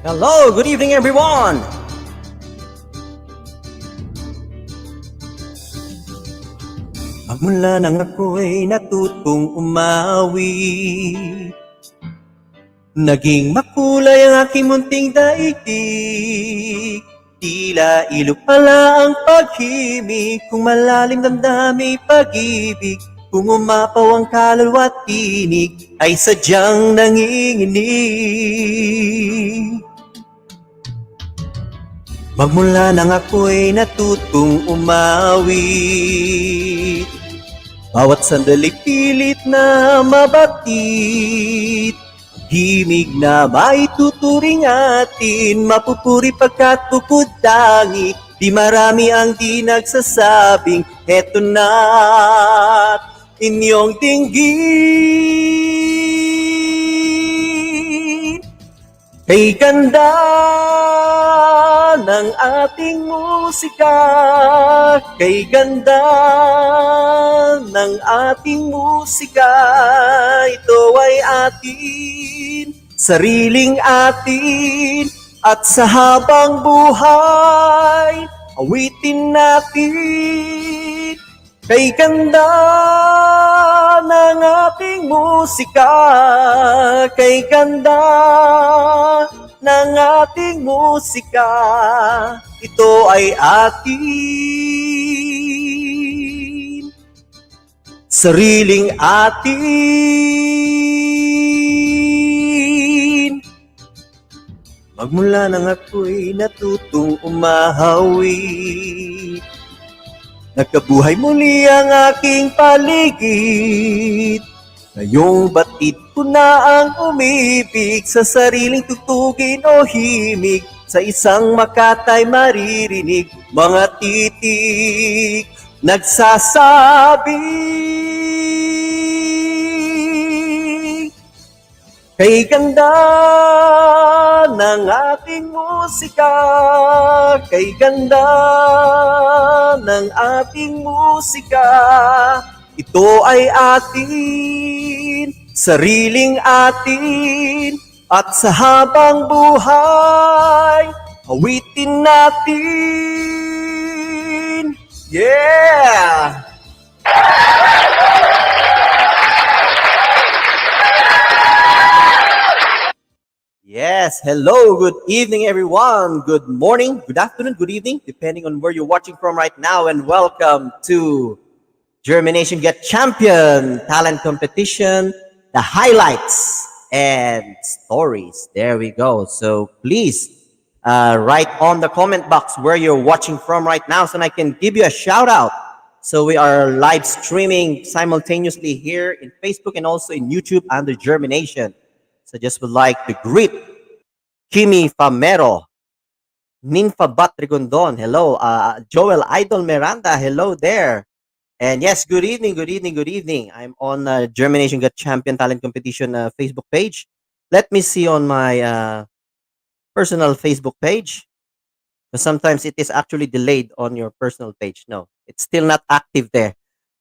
Hello, good evening everyone. Magmula nang ako'y natutong umawi, naging makulay ang aking munting daigdig. Tila ilog pala ang paghimig, kung malalim damdami pag-ibig. Kung umapaw ang kaluluwa't tinig, ay sadyang nanginginig. Magmula nang ako'y natutong umawi, bawat sandali pilit na mabatit. Himig na maituturing atin, mapupuri pagkat bukod tangi. Di marami ang di nagsasabing, eto na't inyong dinggin. Kay ganda ng ating musika, kay ganda ng ating musika, ito ay atin, sariling atin, at sa habang buhay, awitin natin. Kay ganda ng ating musika, kay ganda ng ating musika, ito ay atin, sariling atin. Magmula nang ako'y natutong umahawi, nagkabuhay muli ang aking paligid. Ngayong batid ko na ang umibig, sa sariling tugtugin o himig. Sa isang makatay maririnig, mga titik nagsasabi. Kay ganda ng ating musika, kay ganda ng ating musika, ito ay atin, sariling atin, at sa habang buhay, awitin natin. Yeah! Yes, hello, good evening everyone. Good morning, good afternoon, good evening, depending on where you're watching from right now, and welcome to Jhermination Get Champion Talent Competition, the highlights and stories. There we go. So please write on the comment box where you're watching from right now so I can give you a shout out. So we are live streaming simultaneously here in Facebook and also in YouTube under Jhermination. So just would like to greet Kimi Famero, Ninfa Batrigondon, hello. Joel Idol Miranda, hello there. And yes, good evening, good evening, good evening. I'm on Jhermination Got Champion Talent Competition Facebook page. Let me see on my personal Facebook page. Because sometimes it is actually delayed on your personal page. No, it's still not active there.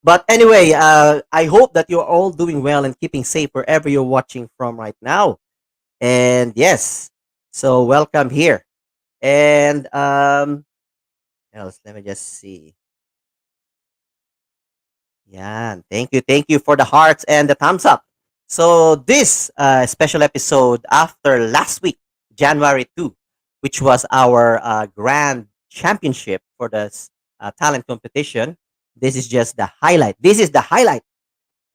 But anyway, I hope that you're all doing well and keeping safe wherever you're watching from right now. And yes, so welcome here. And else, let me just see. Yeah, thank you for the hearts and the thumbs up. So this special episode after last week, January 2, which was our grand championship for the talent competition. This is just the highlight. This is the highlight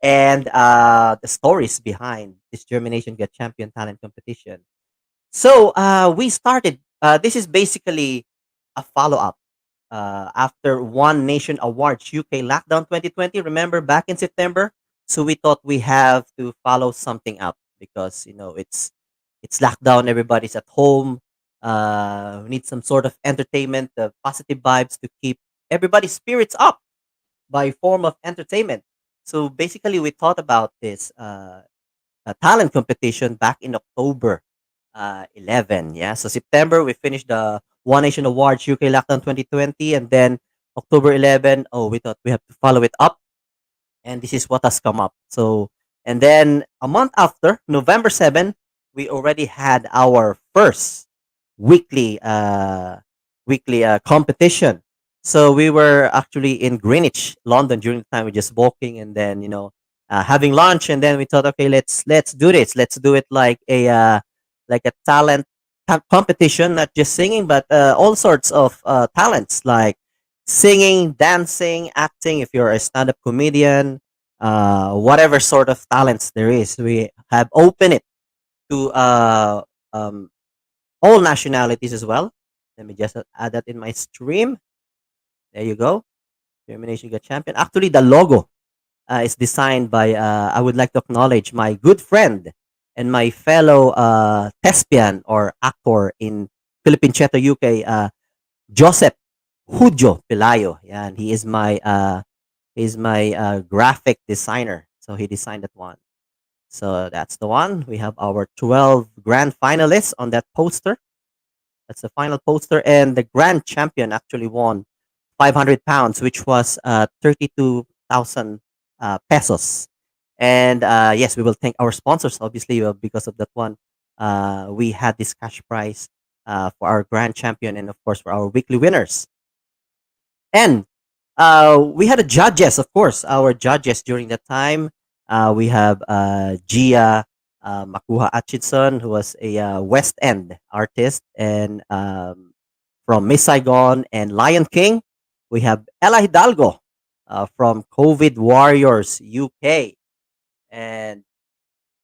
and the stories behind this Jhermination Get Champion Talent Competition. So we started. This is basically a follow-up after One Nation Awards UK Lockdown 2020. Remember back in September? So we thought we have to follow something up because it's lockdown. Everybody's at home. We need some sort of entertainment, positive vibes to keep everybody's spirits up by form of entertainment. So basically, we thought about this talent competition back in October 11. Yeah, so September we finished the One Nation Awards UK Lockdown 2020, and then October 11. Oh, we thought we have to follow it up, and this is what has come up. So, and then a month after, November 7, we already had our first weekly competition. So we were actually in Greenwich, London during the time. We just walking and then having lunch, and then we thought, okay, let's do this. Let's do it like a talent competition, not just singing, but all sorts of talents like singing, dancing, acting. If you're a stand-up comedian, whatever sort of talents there is, we have opened it to um, all nationalities as well. Let me just add that in my stream. There you go. Jhermination got champion. Actually, the logo is designed by, I would like to acknowledge my good friend and my fellow thespian or actor in Philippine Theatre UK, Joseph Hujo Pelayo. Yeah, and he's my graphic designer. So he designed that one. So that's the one. We have our 12 grand finalists on that poster. That's the final poster, and the grand champion actually won 500 pounds, which was 32,000 pesos. And yes, we will thank our sponsors, obviously, because of that one. We had this cash prize for our grand champion, and of course for our weekly winners. And we had a judges, of course, our judges during that time. We have Gia Makuha Atchison, who was a West End artist, and from Miss Saigon and Lion King. We have Ella Hidalgo from COVID Warriors UK. And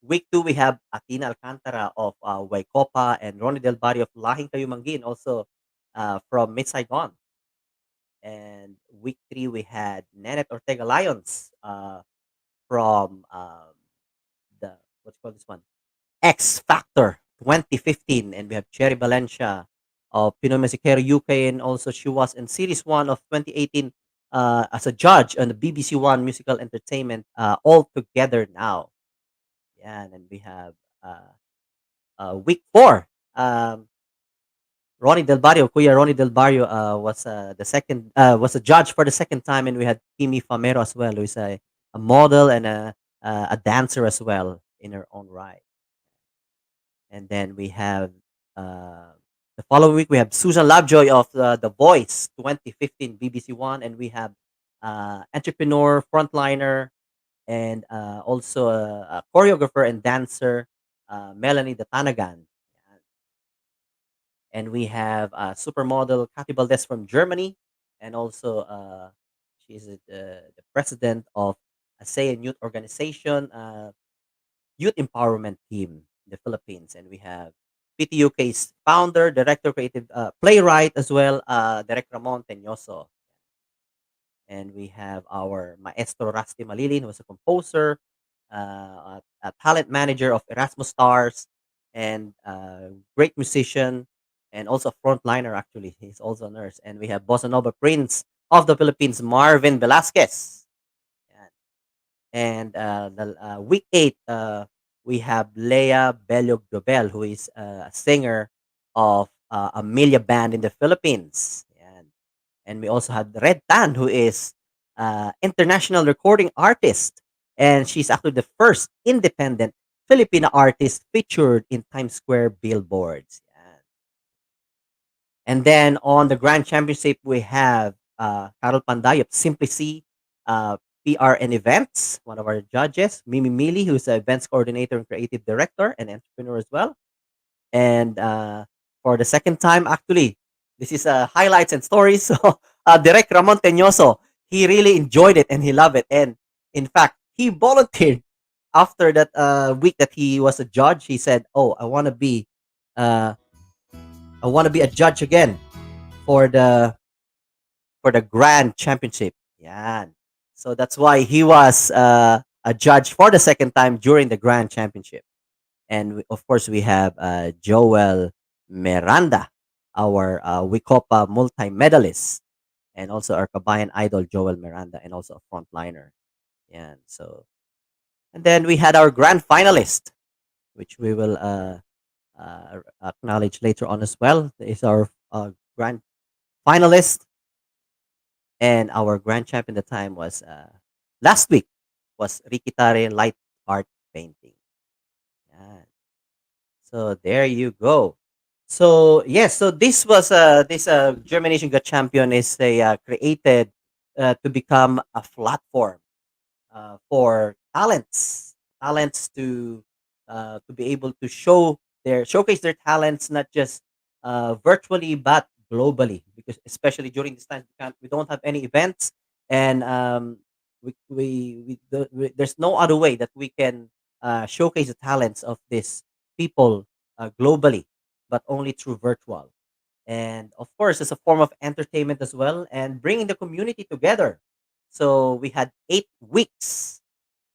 week two, we have Atina Alcantara of Waikopa and Ronnie Del Barrio of Lahing Kayumangin, also from Miss Saigon. And week three, we had Nanette Ortega Lions from the, what's called this one? X Factor 2015. And we have Cherry Valencia of Pinoy Musiquero UK. And also, she was in Series 1 of 2018 as a judge on the BBC One Musical Entertainment All Together Now. Yeah, and then we have week four. Ronnie Del Barrio, Kuya Ronnie Del Barrio was the second was a judge for the second time, and we had Kimi Famero as well, who is a model and a dancer as well in her own right. And then we have uh, the following week we have Susan Lovejoy of The Voice 2015 BBC One, and we have entrepreneur, frontliner, and also a choreographer and dancer, Melanie Datanagan. And we have supermodel Kathy Valdez from Germany, and also she's the president of a Say Youth Organization, Youth Empowerment Team in the Philippines. And we have PTUK's founder, director, creative playwright as well, Direk Ramon Teñoso. And we have our maestro Rusty Malilin, who is a composer, a talent manager of Erasmus Stars, and great musician, and also a frontliner. Actually, he's also a nurse. And we have Bossa Nova Prince of the Philippines, Marvin Velasquez. Yan. And the week eight, we have Leia Bello Dobel, who is a singer of Amelia Band in the Philippines. And we also had Red Tan, who is international recording artist, and she's actually the first independent Filipino artist featured in Times Square billboards. Yan. And then on the Grand Championship, we have Carol Panday of Simply C, PR and Events, one of our judges, Mimi Mili, who's an events coordinator and creative director and entrepreneur as well. And for the second time, actually, this is highlights and stories. So, Direct Ramon Teñoso, he really enjoyed it and he loved it. And in fact, he volunteered after that week that he was a judge. He said, "Oh, uh, I want to be a judge again for the Grand Championship." Yeah. So that's why he was a judge for the second time during the Grand Championship. And of course, we have Joel Miranda, our Wicopa multi-medalist, and also our Kabayan idol, Joel Miranda, and also a frontliner. Yeah, so, and then we had our grand finalist, which we will acknowledge later on as well. Is our grand finalist, and our grand champion at the time was last week was Rikitare Light Art Painting. Yeah. So there you go. So yes, so this Germination Got Champion is created to become a platform for talents to be able to showcase their talents, not just virtually but globally, because especially during this time we don't have any events, and there's no other way that we can showcase the talents of these people globally, but only through virtual. And of course, it's a form of entertainment as well and bringing the community together. So we had 8 weeks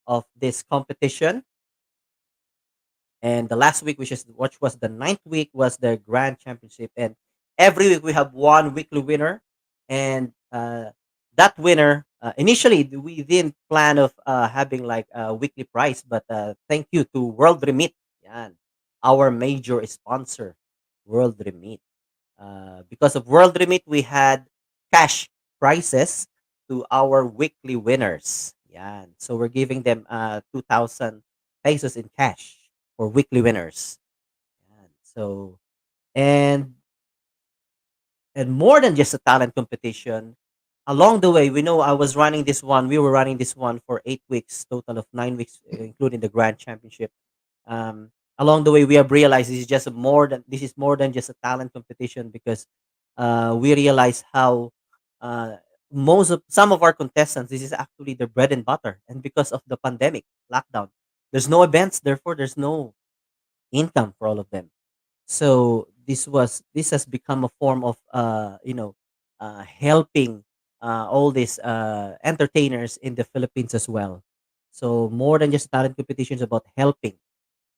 of this competition, and the last week, which was the ninth week, was the grand championship. And every week we have one weekly winner, and that winner, initially we didn't plan of having like a weekly prize, but thank you to World Remit, yan, our major sponsor, World Remit. Because of World Remit, we had cash prizes to our weekly winners. Yeah. So we're giving them 2,000 pesos in cash for weekly winners. Yan. So, and and more than just a talent competition, along the way, we know we were running this one for 8 weeks, total of 9 weeks, including the grand championship. Along the way we have realized this is more than just a talent competition, because we realize how uh, some of our contestants, this is actually their bread and butter, and because of the pandemic lockdown, there's no events, therefore there's no income for all of them. So this has become a form of helping all these entertainers in the Philippines as well. So more than just talent competitions, about helping,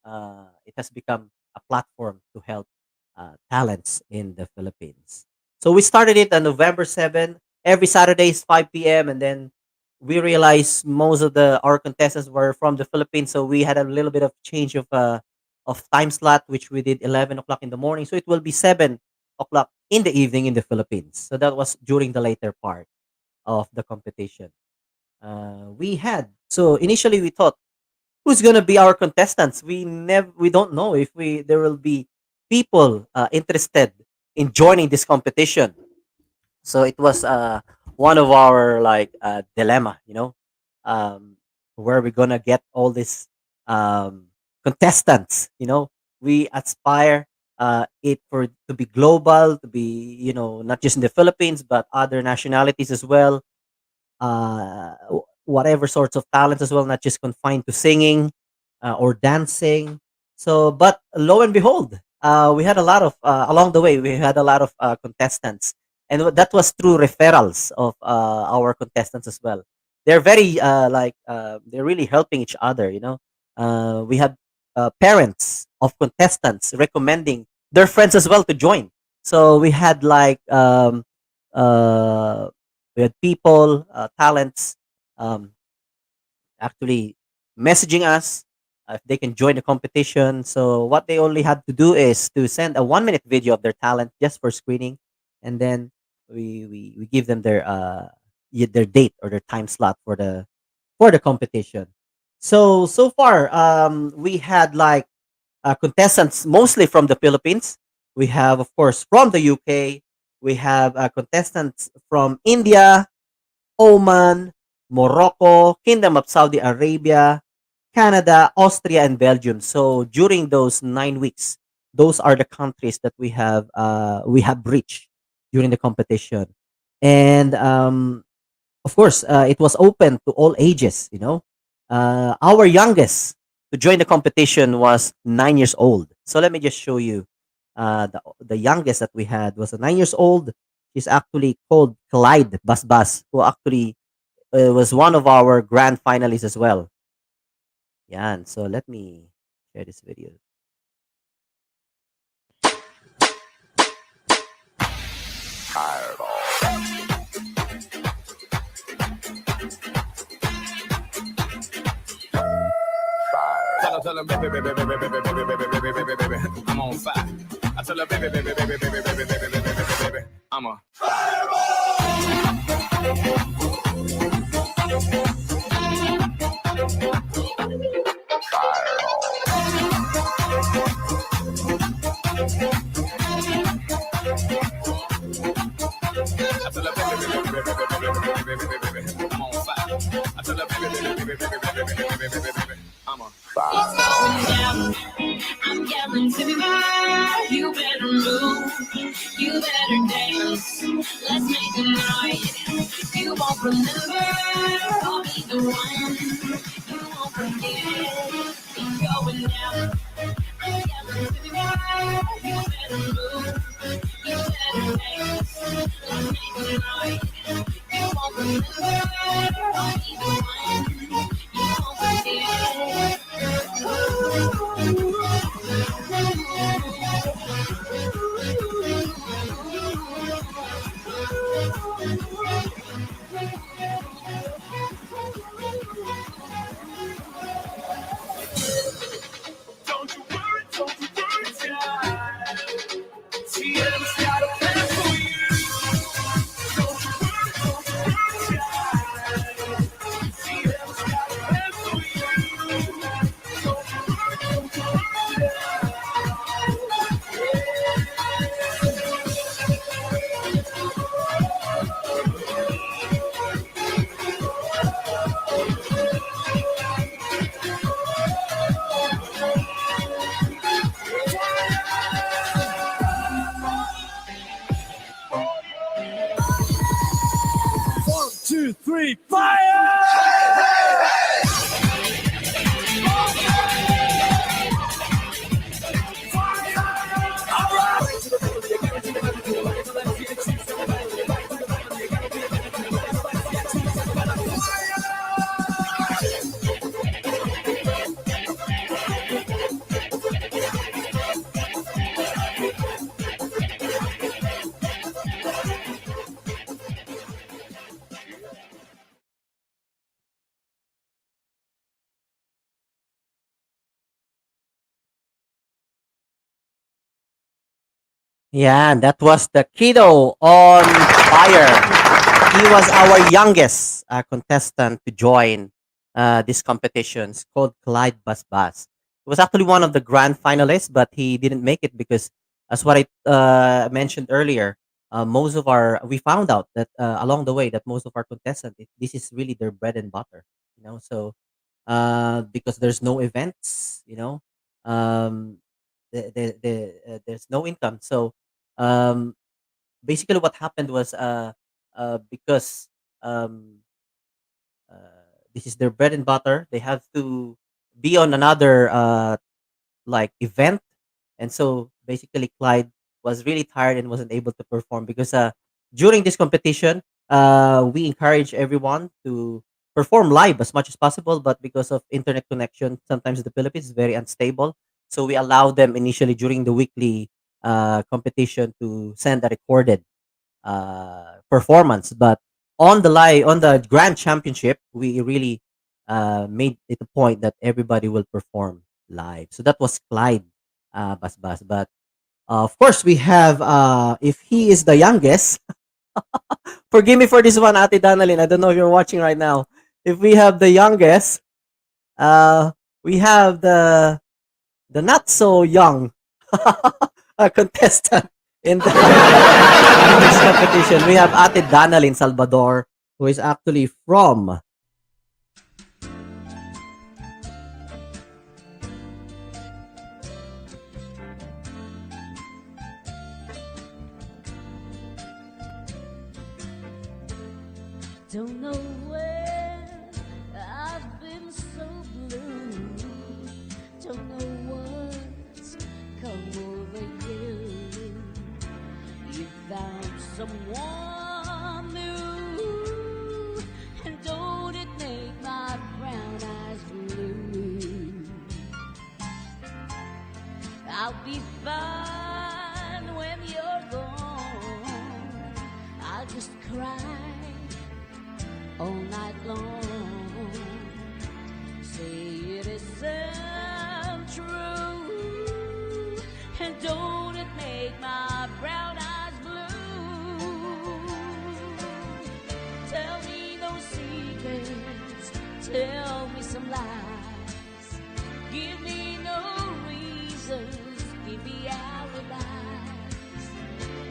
it has become a platform to help talents in the Philippines. So we started it on November 7. Every Saturday is 5 p.m. And then we realized most of the our contestants were from the Philippines, so we had a little bit of change of time slot, which we did 11 o'clock in the morning. So it will be 7 o'clock in the evening in the Philippines. So that was during the later part of the competition. We had so initially we thought, who's gonna be our contestants? We don't know if we there will be people interested in joining this competition. So it was one of our like dilemma, um, where we're gonna get all these um, contestants. We aspire it for to be global, to be not just in the Philippines but other nationalities as well, whatever sorts of talents as well, not just confined to singing or dancing. So, but lo and behold, we had a lot of along the way. We had a lot of contestants, and that was through referrals of our contestants as well. They're very they're really helping each other. We had parents of contestants recommending their friends as well to join. So we had uh, we had people, talents, um, actually messaging us if they can join the competition. So what they only had to do is to send a 1 minute video of their talent just for screening, and then we give them their date or their time slot for the competition. So far, we had like contestants mostly from the Philippines. We have, of course, from the UK. We have contestants from India, Oman, Morocco, Kingdom of Saudi Arabia, Canada, Austria, and Belgium. So during those 9 weeks, those are the countries that we have reached during the competition, and of course, it was open to all ages. Our youngest to join the competition was 9 years old. So let me just show you. The youngest that we had was a 9 years old. She's actually called Clyde Basbas, who actually was one of our grand finalists as well. Yeah, so let me share this video. Tell her, baby, baby, baby, baby, baby, baby, baby, baby, baby, baby, I'm on fire. I tell her, baby, baby, baby, baby, baby, baby, baby, baby, baby, I'm a I'm a It's going down. I'm yelling timber. You better move. You better dance. Let's make a night. You won't remember. I'll be the one. You won't forget. It's going down. I'm yelling timber. You better move. You better dance. Let's make a night. You won't remember. I'll be the one. You won't forget. don't you worry, child. She has got a plan for you. Don't you worry, child. She has got a plan for you. Don't you worry, One, two, three, fire! Yeah, that was the kiddo on fire. He was our youngest contestant to join this competition. It's called Clyde Basbas. He was actually one of the grand finalists, but he didn't make it because, as what I mentioned earlier, we found out that along the way that most of our contestants, this is really their bread and butter. So because there's no events, um, there's no income. So um, basically what happened was because um, this is their bread and butter, they have to be on another like event. And so basically Clyde was really tired and wasn't able to perform because during this competition, we encourage everyone to perform live as much as possible, but because of internet connection, sometimes the Philippines is very unstable. So we allow them initially during the weekly competition to send a recorded performance. But on the grand championship, we really made it a point that everybody will perform live. So that was Clyde Basbas. But of course, we have if he is the youngest. Forgive me for this one, Ate Danalin. I don't know if you're watching right now. If we have the youngest, uh, we have the not so young contestant in the in this competition. We have Ate Danalyn Salvador, who is actually from. Don't know where I've been so blue. Don't know what's come over you. You found someone new, and don't it make my brown eyes blue? I'll be fine when you're gone. I'll just cry all night long. Say it isn't true, and don't it make my brown eyes blue? Tell me no secrets, tell me some lies. Give me no reasons, give me alibis.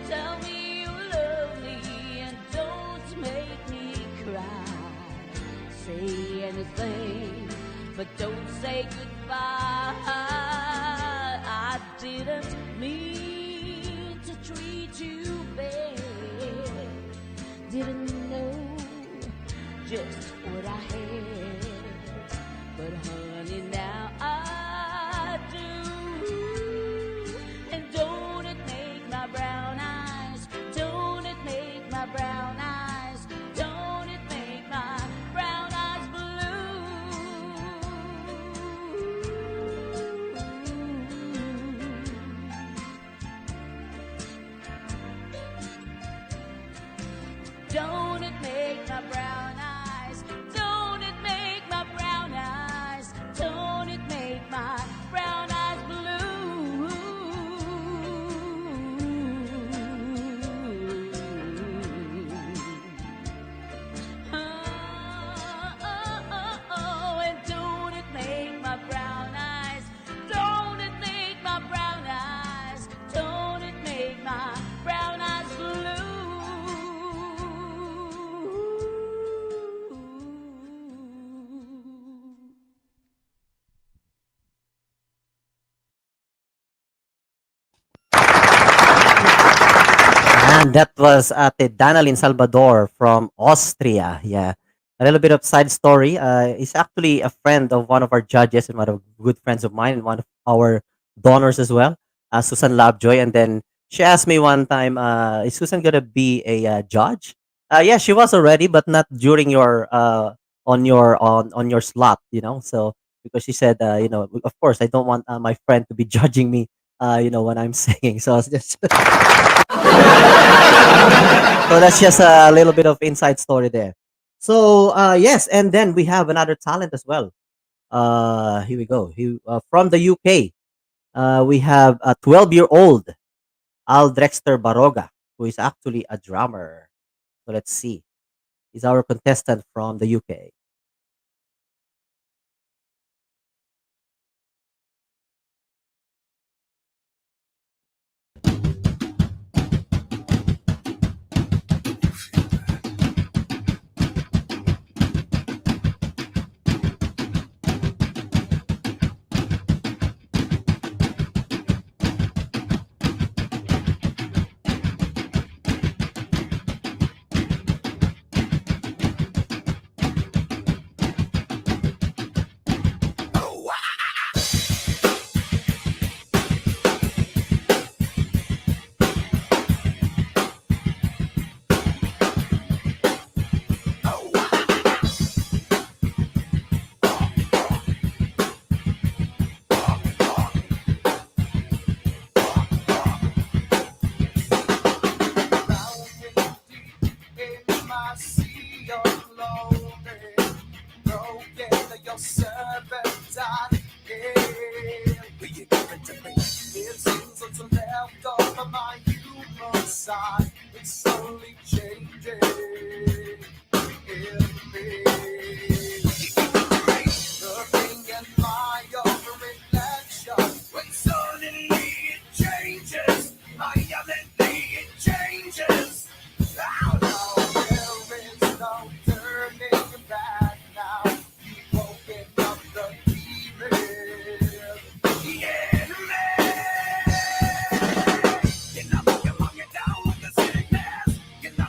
Tell me you love me and don't make me cry. Say anything, but don't say goodbye. I didn't mean to treat you bad. Didn't know just what I had, but honey, now I do. And don't it make my brown eyes, don't it make my brown eyes, don't it make my brown eyes blue? Don't it make my brown eyes, don't it make my brown eyes, don't it make my brown eyes blue? Oh, and don't it make my brown eyes, don't it make my brown eyes, don't it make my brown eyes blue? And that was Ate Danalyn Salvador from Austria. Yeah. A little bit of side story. He's actually a friend of one of our judges and one of good friends of mine and one of our donors as well, Susan Lovejoy. And then she asked me one time, is Susan going to be a judge? Yeah, she was already, but not during your on your slot, you know. So because she said, of course, I don't want my friend to be judging me, when I'm singing. So I was just so that's just a little bit of inside story there. So yes, and then we have another talent as well. Here we go. From the UK. We have a 12-year-old Al Drexter Baroga, who is actually a drummer. So let's see. He's our contestant from the UK. Drowning deep in my sea of glory, broken your serpentine. Yeah, will you give it to me? It seems what's left of my human side, it's slowly changing in me. Looking at my own reflection, when suddenly it changes, violently it changes. Oh no, there is no turning back now. You've woken up the demon. The enemy. You know, you down with the sickness. You know,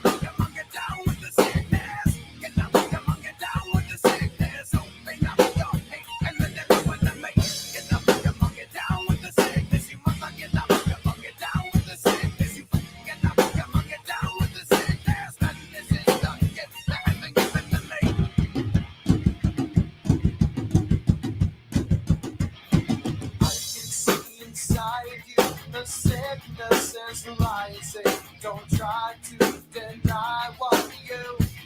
you down with the sickness. You know, you down with the sickness. Open up your hate and let everyone to make. You know, you down with the sickness. You must not get up. You down with the sickness. You get up. You down with the sickness. Nothing is done. Get everything given to me. I can see inside you the sickness is rising. Don't try to deny what you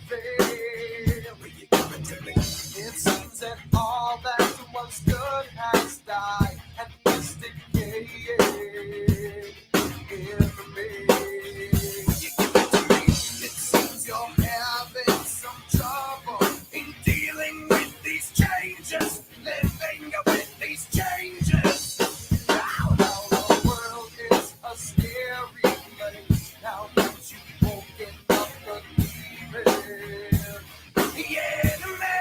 feel. Will you give it to me? It seems that all that was good has died and is decaying in me. Will you give it to me? It seems you're having some trouble in dealing with these changes, living with these changes. Now the world is a scary place. Now that you've woken up the demon, the enemy.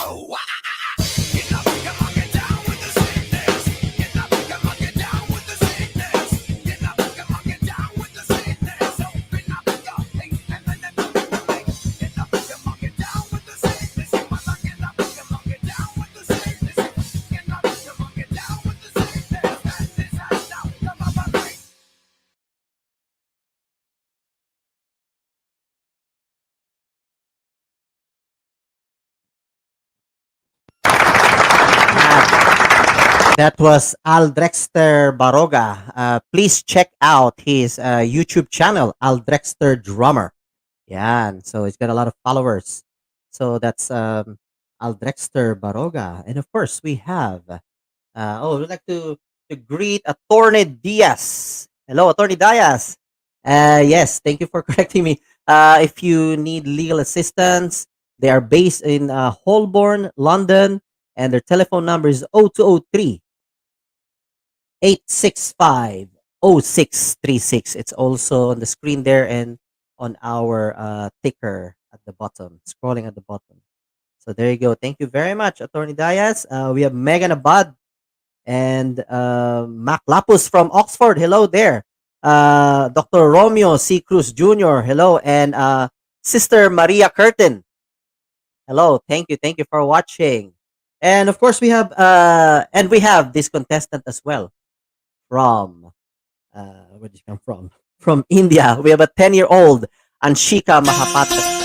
Oh, wow. Get up, come on, get down with the sickness. Get up, come on, get down with the sickness. Get up, come on, get down with the sickness. Open up your thing and then the thing. Get up, come on, get down with the sickness. Get up, come on, get down with the sickness. Get up, come on, get down with the sickness. And this has now come up a ring. That was Aldrexter Baroga. Please check out his YouTube channel, Aldrexter Drummer. Yeah, and so he's got a lot of followers. So that's Aldrexter Baroga. And of course, we have, we'd like to greet Attorney Diaz. Hello, Attorney Diaz. Yes, thank you for correcting me. If you need legal assistance, they are based in Holborn, London, and their telephone number is 0203 865 0636. It's also on the screen there and on our ticker at the bottom, scrolling at the bottom. So there you go. Thank you very much, Attorney Diaz. We have Megan Abad and Mac Lapus from Oxford. Hello there. Dr. Romeo C. Cruz Jr. Hello. And Sister Maria Curtin. Hello. Thank you. Thank you for watching. And of course, we have this contestant as well from where did you come from? From India. We have a 10-year-old Anshika Mahapatra.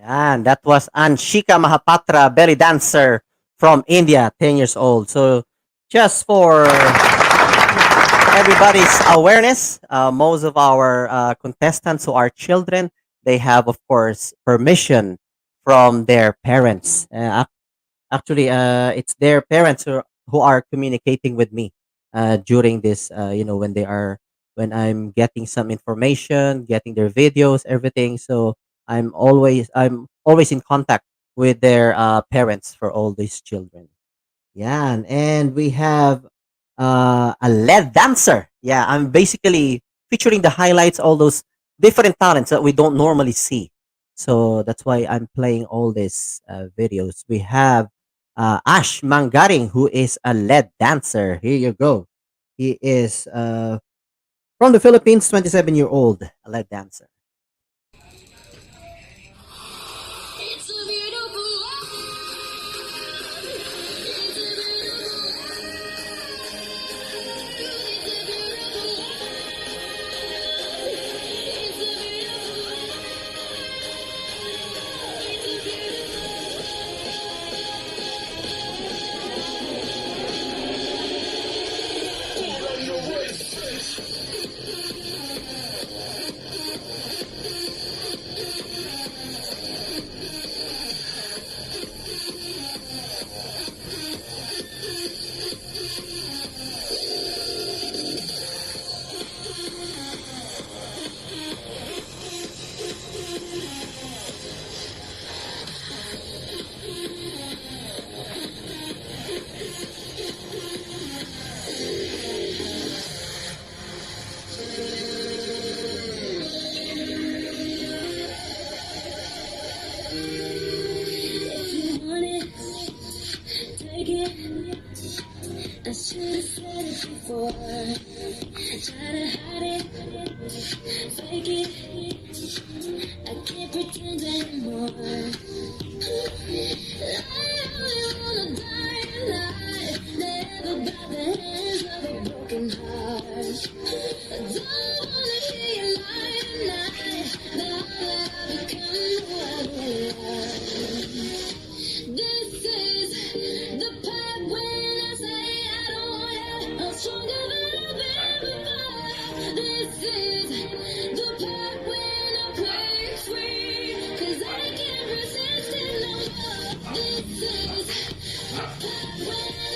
And that was Anshika Mahapatra, belly dancer from India, 10 years old. So just for everybody's awareness, most of our contestants who are children, they have, of course, permission from their parents. Actually, it's their parents who are communicating with me during this, when I'm getting some information, getting their videos, everything. So I'm always in contact with their parents for all these children. Yeah, and we have a lead dancer. Yeah, I'm basically featuring the highlights, all those different talents that we don't normally see. So that's why I'm playing all these videos. We have Ash Mangaring, who is a lead dancer. Here you go. He is from the Philippines, 27-year-old, a lead dancer. It's a beautiful If you want it, take it. I should have said it before. Try to hide it, fake it. I can't pretend anymore. I only wanna die alive, never by the hands of a broken heart. I don't wanna hear you lie tonight. Now that I've become who I really am. This is the part when I say I don't want it. I'm stronger than I've been before. This is the part when I break free. 'Cause I can't resist it no more. This is the part when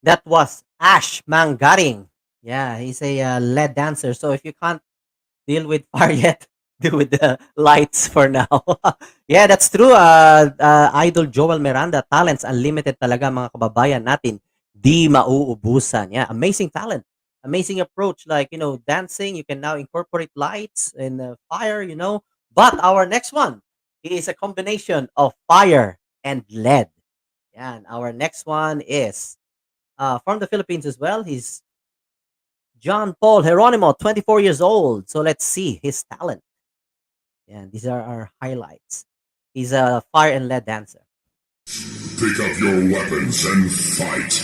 That was Ash Mangaring. Yeah, he's a lead dancer. So if you can't deal with fire yet, deal with the lights for now. Yeah, that's true. Idol Joel Miranda, talents unlimited talaga mga kababayan natin. Di mauubusan. Yeah, amazing talent. Amazing approach. Like, dancing, you can now incorporate lights and fire. But our next one is a combination of fire and lead. Yeah, and our next one is from the Philippines as well. He's John Paul Geronimo, 24 years old. So let's see his talent. And these are our highlights. He's a fire and lead dancer. Pick up your weapons and fight.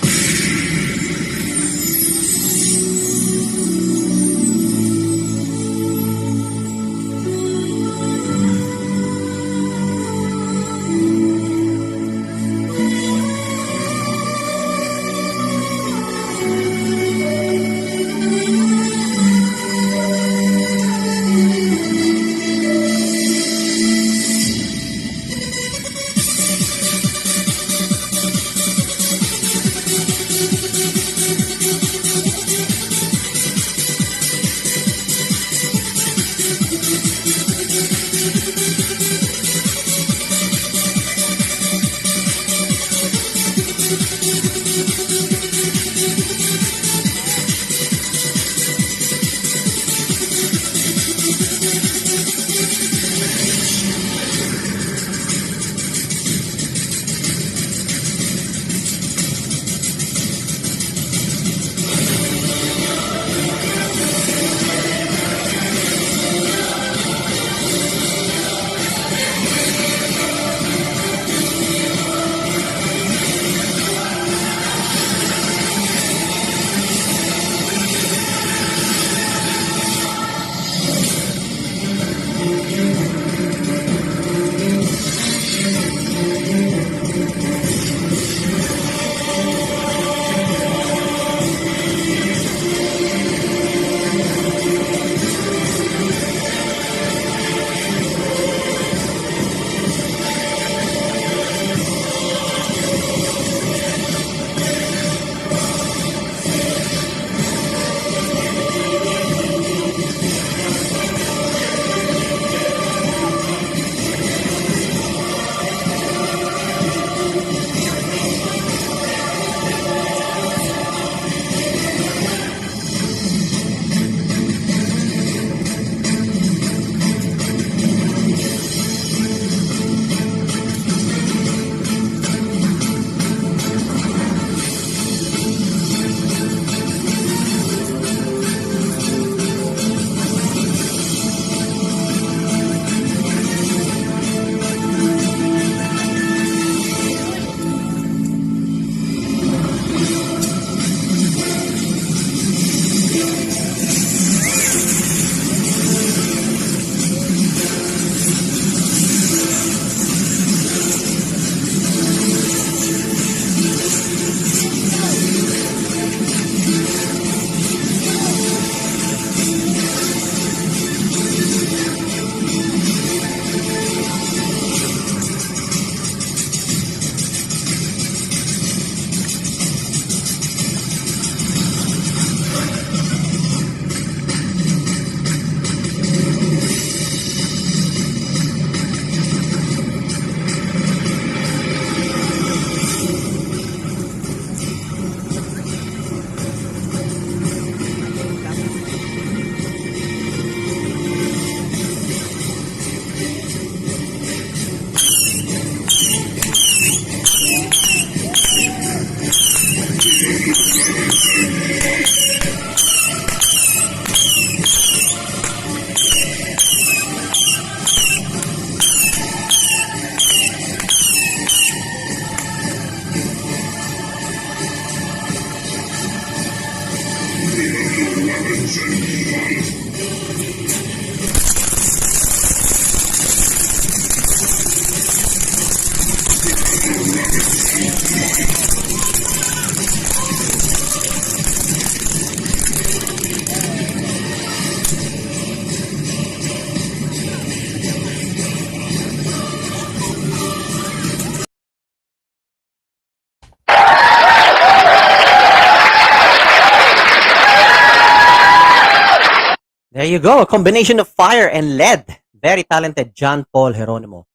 There you go. A combination of fire and lead. Very talented John Paul Geronimo.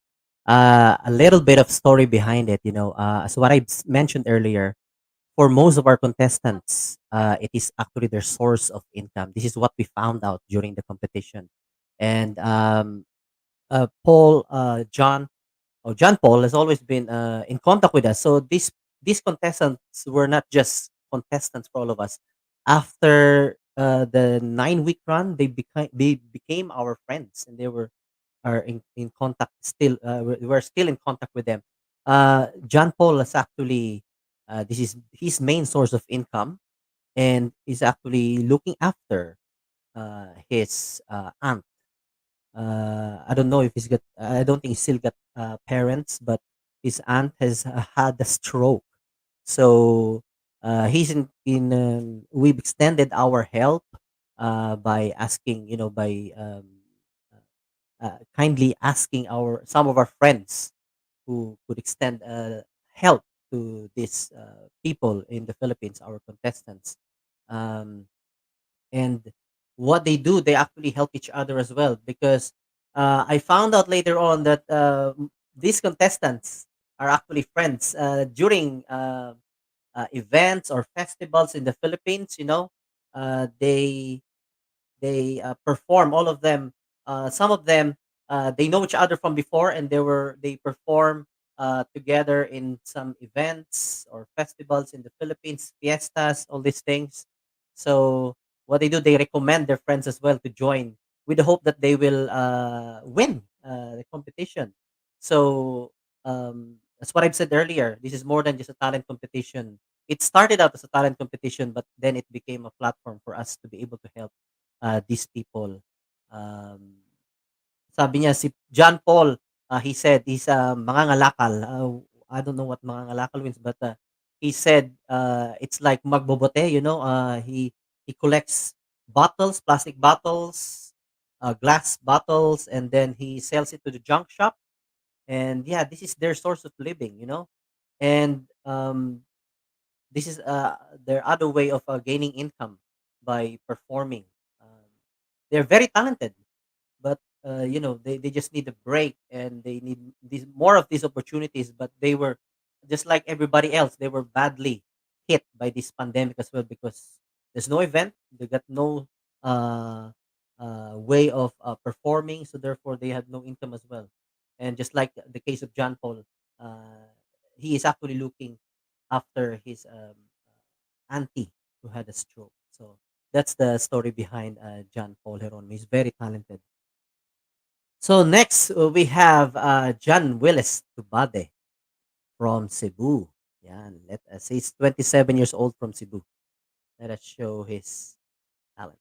A little bit of story behind it, as what I mentioned earlier, for most of our contestants, it is actually their source of income. This is what we found out during the competition. And John Paul has always been in contact with us. So these contestants were not just contestants for all of us. After the 9 week run, they became our friends, and they are in contact still. We're still in contact with them. John Paul is actually this is his main source of income, and is actually looking after his aunt. I don't know if he's got. I don't think he's still got parents, but his aunt has had a stroke. So he's in. We've extended our help by asking, by kindly asking our some of our friends who could extend help to these people in the Philippines, our contestants. Um, and what they do, they actually help each other as well, because I found out later on that these contestants are actually friends during events or festivals in the Philippines. They perform, all of them. Some of them, they know each other from before, and they perform together in some events or festivals in the Philippines, fiestas, all these things. So what they do, they recommend their friends as well to join, with the hope that they will win the competition. So that's what I've said earlier. This is more than just a talent competition. It started out as a talent competition, but then it became a platform for us to be able to help these people. Um, Sabi niya si John Paul, he said he's a mangangalakal. I don't know what mangangalakal means, but he said it's like magbobote. He collects bottles, plastic bottles, glass bottles, and then he sells it to the junk shop. And yeah, this is their source of living. And this is their other way of gaining income by performing. Um, they're very talented, but they just need a break, and they need more of these opportunities. But they were just like everybody else. They were badly hit by this pandemic as well, because there's no event. They got no uh, way of performing, so therefore they had no income as well. And just like the case of John Paul, uh, he is actually looking after his auntie who had a stroke. So that's the story behind John Paul Heron. He's very talented. So next, we have John Willis Tubade from Cebu. Yeah, let us say he's 27 years old from Cebu. Let us show his talent.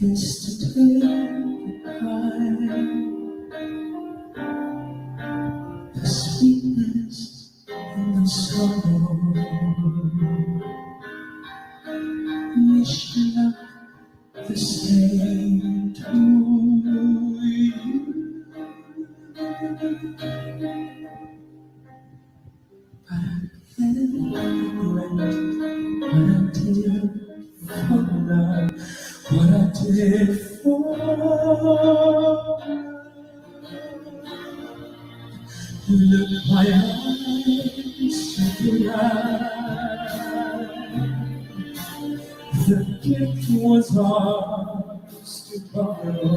Yesterday, I the sweetness and the sorrow. Wish not the same to you. Then regret what I did for love, what I did for love. Look my eyes to the the gift was ours to borrow.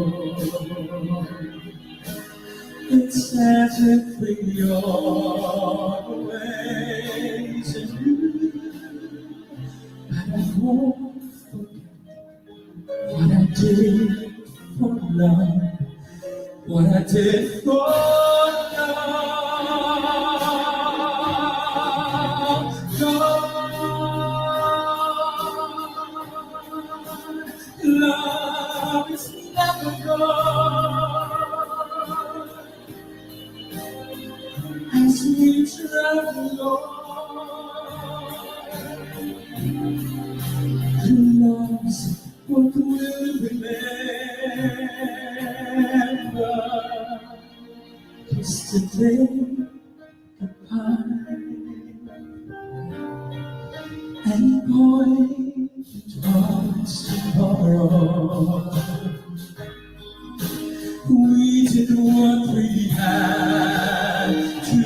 It's as if we always knew. But I won't forget what I did for love, what I did for love. Love is Who knows what will remember? Yesterday apart and point towards tomorrow. We did what we had to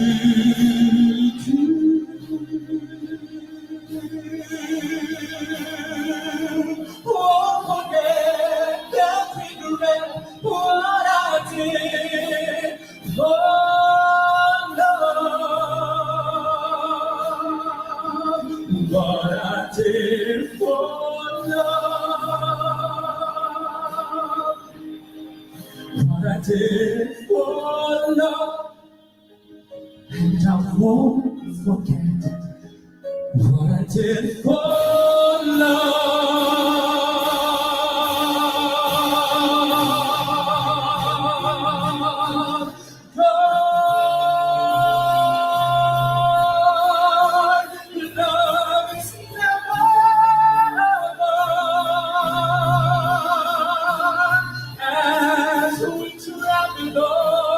do. Won't forget, can't regret what I did. Oh, love, what I did for love. What I did for love, and I won't forget what I did for love. God, love is never as we travel on.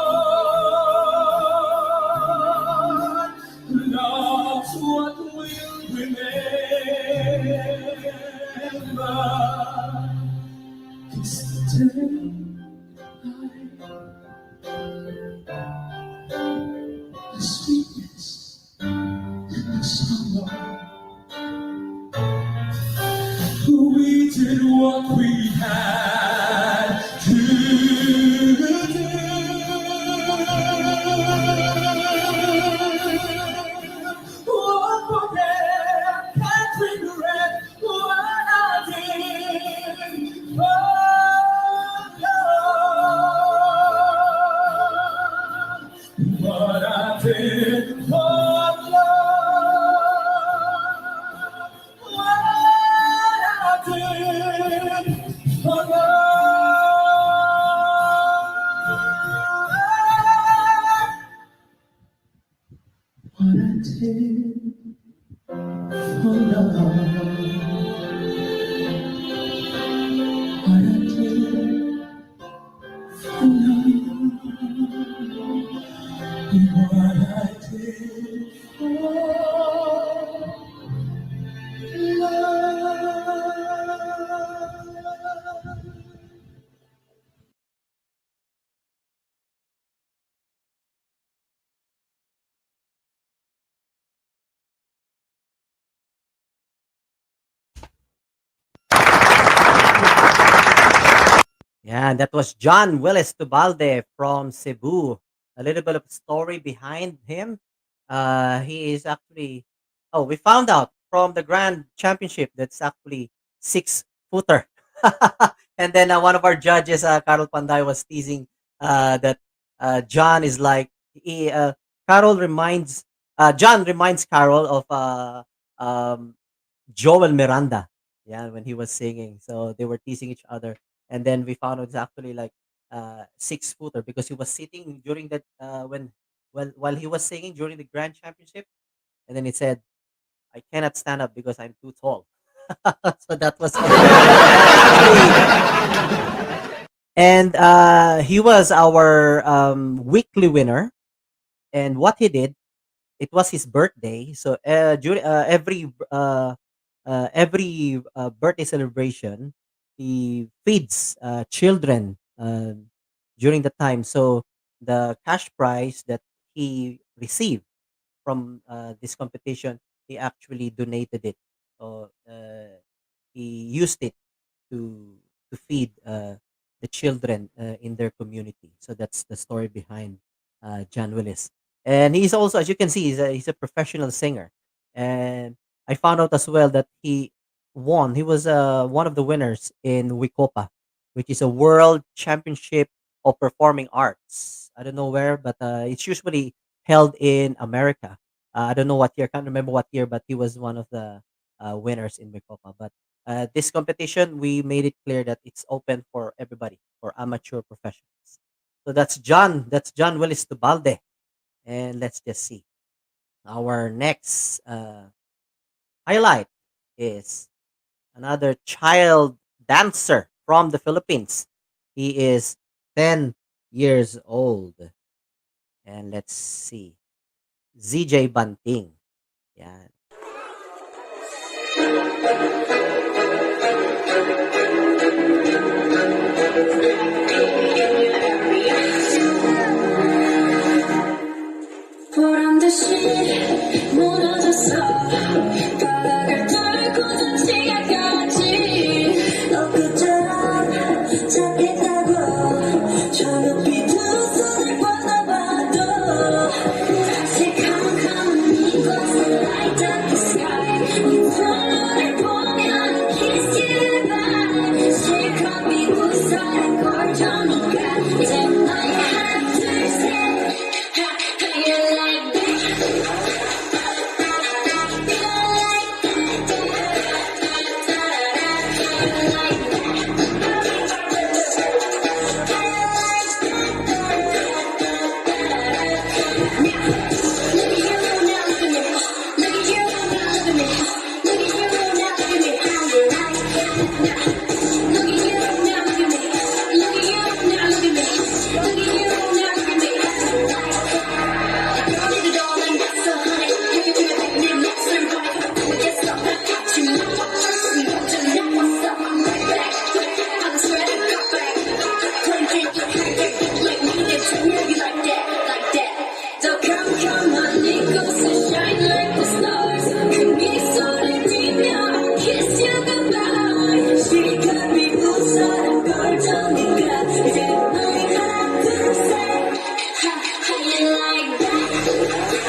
Love's what will remember. It's the day, the sweetness, and the sorrow. We did what we had to do. Won't forget, can't regret what I did for love. What I did for love. What I did for love. What I did for love. What I did for love. What I did for love. Yeah, and that was John Willis Tubalde from Cebu. A little bit of story behind him. He is actually, oh, we found out from the Grand Championship that's actually 6 footer. And then one of our judges, Carol Panday, was teasing that John is like, Carol reminds, John reminds Carol of um, Joel Miranda. Yeah, when he was singing. So they were teasing each other. And then we found out it's actually like 6 footer because he was sitting during that when while he was singing during the grand championship, and then he said, I cannot stand up because I'm too tall. So that was and he was our weekly winner. And what he did, it was his birthday. So during every birthday celebration, he feeds children during the time. So the cash prize that he received from this competition, he actually donated it. So he used it to feed the children in their community. So that's the story behind John Willis. And he's also, as you can see, he's a professional singer. And I found out as well that he won. He was one of the winners in Wikopa, which is a world championship of performing arts. I don't know where, but it's usually held in America. I don't know what year. I can't remember what year, but he was one of the winners in Wikopa. But this competition, we made it clear that it's open for everybody, for amateur professionals. So that's John. That's John Willis Tubalde. And let's just see. Our next highlight is another child dancer from the Philippines. He is 10 years old. And let's see. ZJ Banting. Yeah. 보란 듯이 무너졌어 바닥을 뚫고 지하까지 너 그처럼 찾겠다고 저 높이 두 손을 뻗어봐도 다시 캄캄한 이곳을 light up the sky 네 손을 보면 kiss you back 실컷 미국사랑 걸쳐니까 이제 너의 하나 둘셋 How you like that?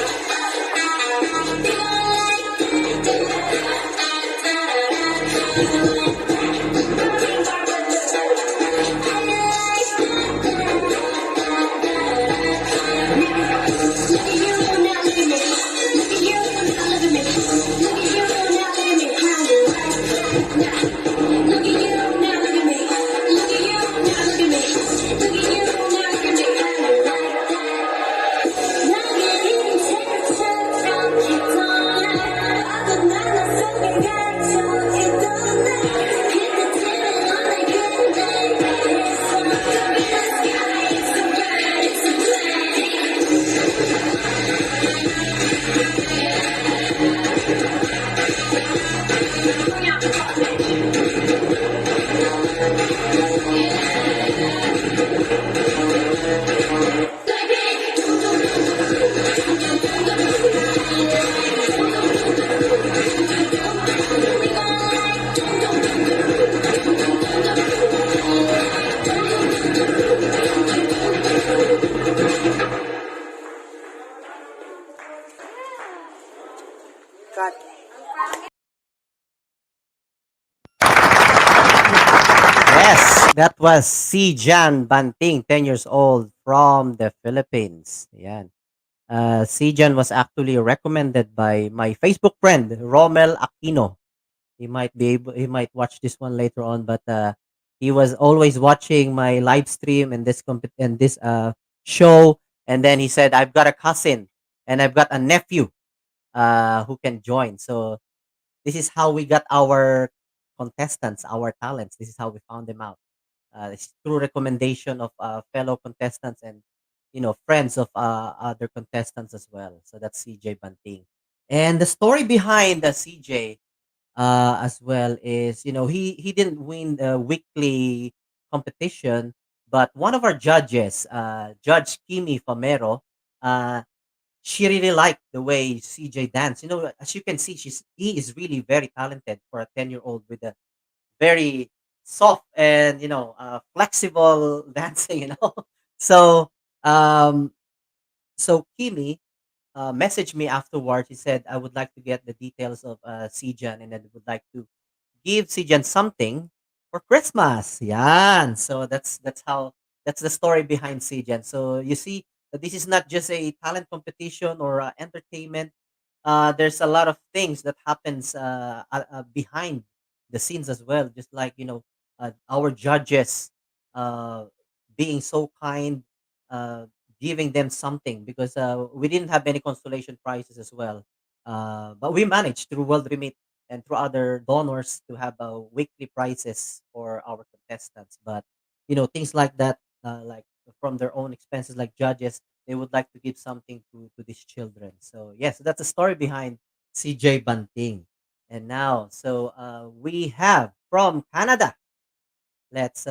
Yes, that was si Jan Banting, 10 years old from the Philippines. Yan. Si Jan was actually recommended by my Facebook friend, Romel Aquino. He might watch this one later on, but he was always watching my live stream and this show. And then he said, I've got a cousin and I've got a nephew who can join. So this is how we got our contestants, our talents. This is how we found them out. It's through recommendation of fellow contestants and friends of other contestants as well. So that's CJ Banting. And the story behind the CJ as well is he didn't win the weekly competition, but one of our judges, Judge Kimi Famero, uh, she really liked the way CJ danced. As you can see, he is really very talented for a 10-year-old with a very soft and flexible dancing. So um, so Kimi messaged me afterwards. He said, I would like to get the details of Sijan and then would like to give Sijan something for Christmas. Yan. So that's the story behind Sijan. So you see that this is not just a talent competition or entertainment. There's a lot of things that happens behind the scenes as well. Just like our judges uh, being so kind, uh, giving them something because we didn't have any consolation prizes as well. But we managed through World Remit and through other donors to have weekly prizes for our contestants. But things like that, like from their own expenses, like judges, they would like to give something to these children. So yes, that's the story behind CJ Banting. And now, so we have from Canada. Let's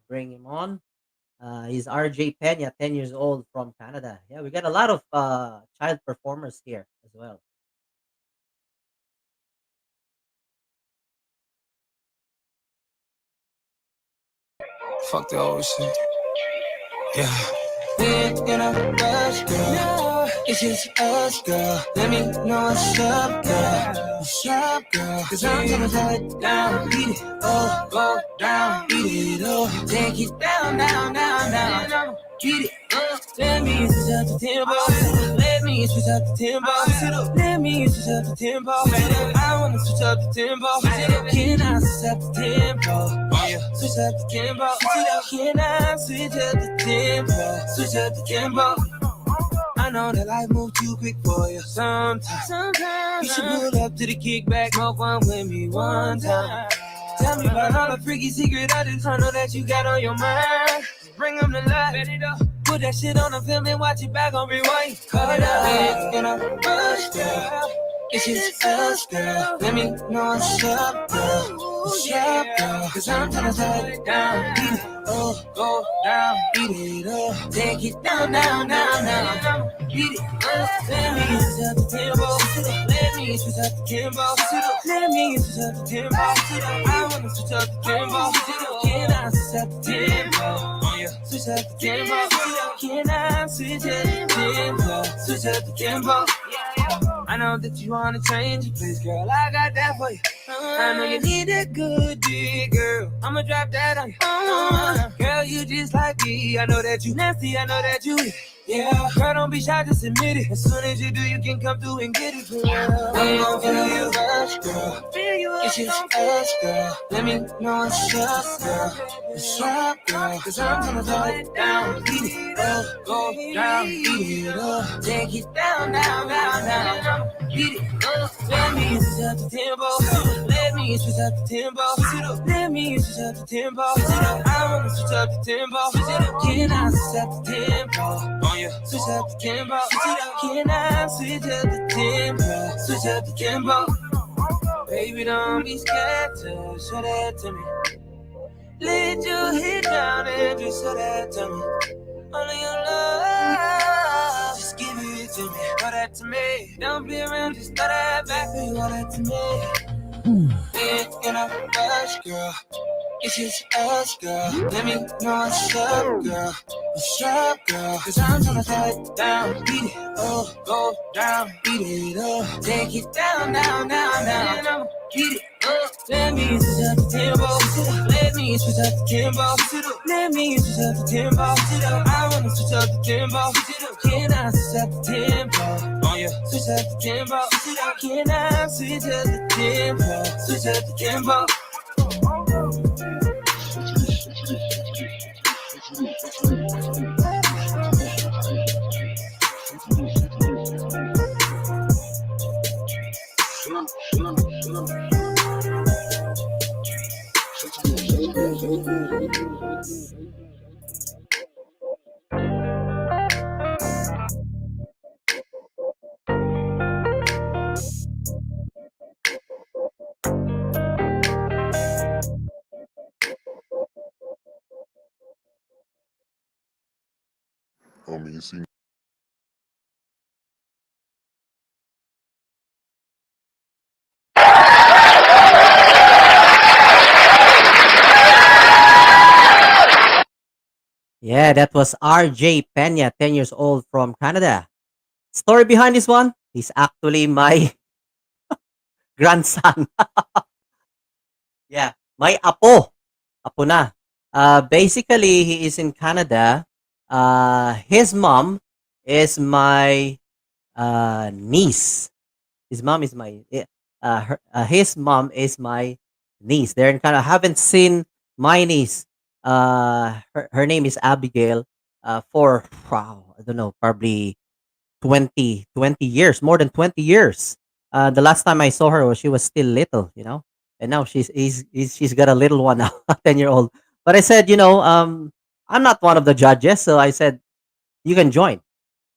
bring him on. He's RJ Pena, 10 years old from Canada. Yeah, we got a lot of child performers here as well. Fuck the old shit. Yeah. We ain't in a rush, girl. No. It's just us, girl. Let me know what's up, girl. What's up, girl? Cause I'm tryna tie it down. Beat it up, go down. Beat it up, take it down, down, down, down. Beat it up. Let me switch up the tempo. Let me switch up the tempo. Let me switch up the tempo. I wanna switch up the tempo. Can I switch up the tempo? Switch up the tempo. Can I switch up the tempo? Switch up the tempo. I know that life moves too quick for you sometimes. You should pull up to the kickback, smoke one with me one time. Tell me about all the freaky secret others I know that you got on your mind. Bring them to life, let it up. Put that shit on the film and watch it back on rewind. Cut it up. We ain't gonna rush, girl. It's just us, girl. Let me know what's up, girl. What's up, girl? Cause I'm tryna tie it down. Beat it up, go down. Beat it up, take it down, down, down, down. Beat it up. Let me switch up the tempo. Let me switch up the tempo. Let me switch up the tempo. I wanna switch up the tempo. Can I switch up the tempo? Switch up the tempo. Can I switch up the tempo? Switch up the tempo. I know that you wanna change your place, girl. I got that for you. I know you need a good dick, girl. I'ma drop that on you. Girl, you just like me. I know that you nasty. I know that you. Yeah, girl, don't be shy, just admit it. As soon as you do, you can come through and get it, girl. I'm gon' feel you rush, girl. It's just us, girl. Let me know what's up, girl. What's up, girl? Cause I'm gonna throw it down. Beat it up, go down. Beat it up, take it down, down, down, down. Beat it up, let me switch up the tempo. Let me switch up the tempo. Let me switch up the tempo. I wanna switch up the tempo. Can I switch up the tempo? Switch up the tempo. Can I switch up the tempo? Switch up the tempo. Baby, don't be scared to show that to me. Let your head down and just show that to me. Only your love, just give it to me. Throw that to me. Don't be around, just throw that back. Throw that to me. We ain't in a rush, girl. It's just us, girl. Let me know what's up, girl. What's up, girl? Cause I'm tryna tie it down. Beat it up, go down. Beat it up, take it down, down, down, down. Beat it up. Let me switch up the tempo. Let me switch up the tempo. Let me switch up the tempo. I wanna switch up the tempo. Can I switch up the tempo? Switch up the tempo. Can I switch up the tempo? Switch up the tempo. Amazing. Yeah, that was RJ Pena, 10 years old from Canada. Story behind this one, he's actually my grandson. Yeah, my apo. Apo na. Basically, he is in Canada. His mom is my niece. His mom is my his mom is my niece. They're in Canada. I haven't seen my niece. Her name is Abigail. for, wow, I don't know, probably 20 years, more than 20 years. The last time I saw her, she was still little, and now she's got a little one now, a 10-year old. But I said, I'm not one of the judges, so I said you can join.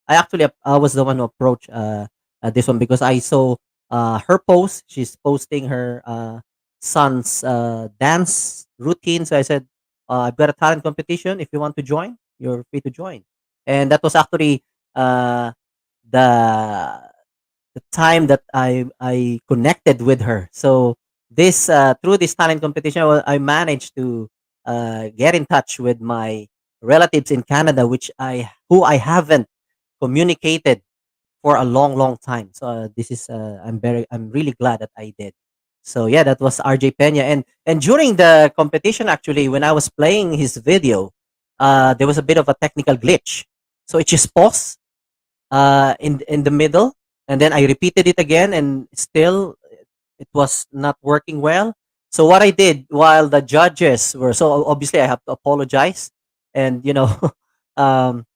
I was the one who approached this one because I saw her post. She's posting her son's dance routine. So I said, I've got a talent competition. If you want to join, you're free to join. And that was actually uh, the the time that I connected with her. So this through this talent competition, I managed to get in touch with my relatives in Canada, which I haven't communicated for a long, long time. So this is I'm really glad that I did. So yeah, that was RJ Pena, and during the competition, actually, when I was playing his video, there was a bit of a technical glitch. So it just paused in the middle, and then I repeated it again, and still it was not working well. So what I did while the judges were, so obviously I have to apologize, and um,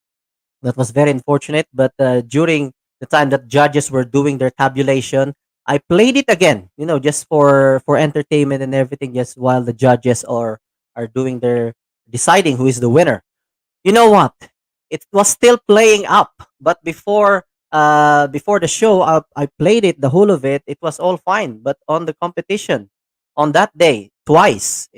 that was very unfortunate. But during the time that judges were doing their tabulation, I played it again, just for entertainment and everything, just while the judges are doing their deciding who is the winner. You know what? It was still playing up, but before the show, I played it, the whole of it. It was all fine, but on the competition, on that day, twice,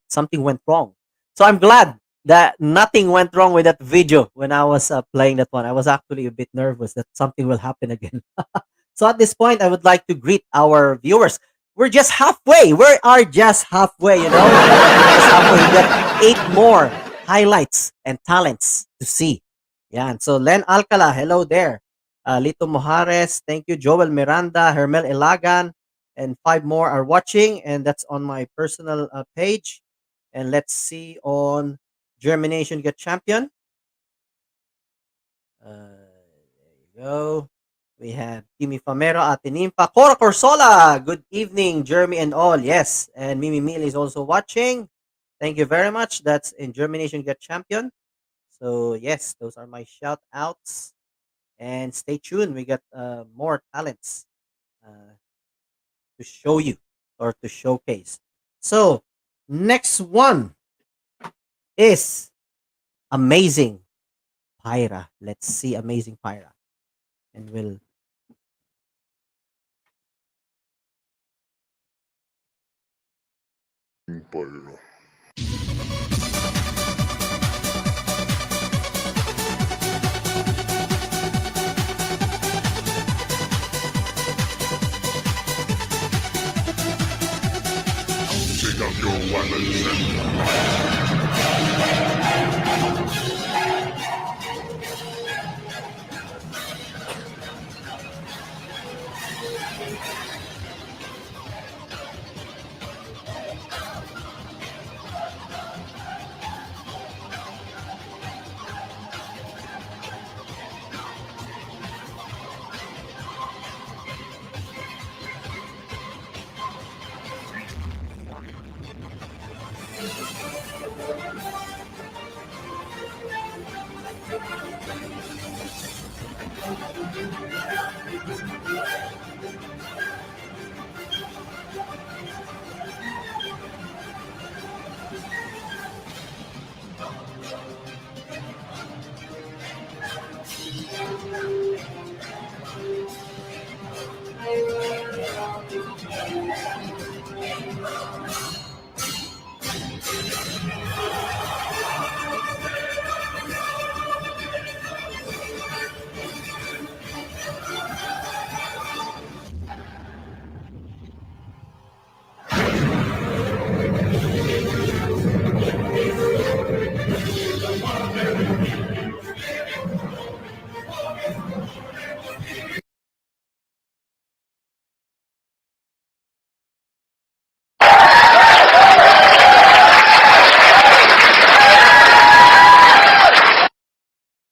something went wrong. So I'm glad that nothing went wrong with that video when I was playing that one. I was actually a bit nervous that something will happen again. So at this point, I would like to greet our viewers. We're just halfway. We are just halfway, Just halfway. We got 8 more highlights and talents to see. Yeah. And so Len Alcala, hello there. Lito Mojares, thank you. Joel Miranda, Hermel Elagan, and 5 more are watching. And that's on my personal page. And let's see on Germination Get Champion. There you go. We have Kimi Famero, Atenimpa, Cora Corsola. Good evening, Jeremy and all. Yes. And Mimi Mil is also watching. Thank you very much. That's in Germination Get Champion. So, yes, those are my shout outs. And stay tuned. We got more talents uh, to show you or to showcase. So, next one is Amazing Pyra. Let's see Amazing Pyra. And we'll Take up your weapons and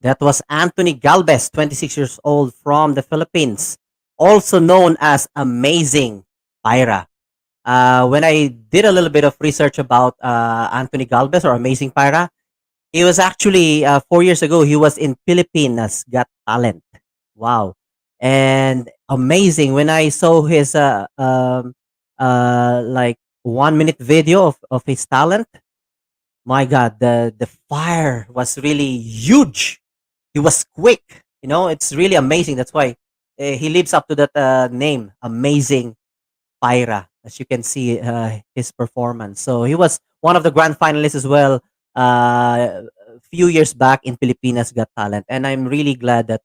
That was Anthony Galvez, 26 years old from the Philippines, also known as Amazing Pyra. When I did a little bit of research about Anthony Galvez or Amazing Pyra, He was actually 4 years ago. He was in Philippines Got Talent. Wow, and amazing when I saw his like 1 minute video of his talent. My God, the fire was really huge. He was quick. It's really amazing. That's why he lives up to that name, Amazing Pyra, as you can see his performance. So he was one of the grand finalists as well a few years back in Filipinas Got Talent. And I'm really glad that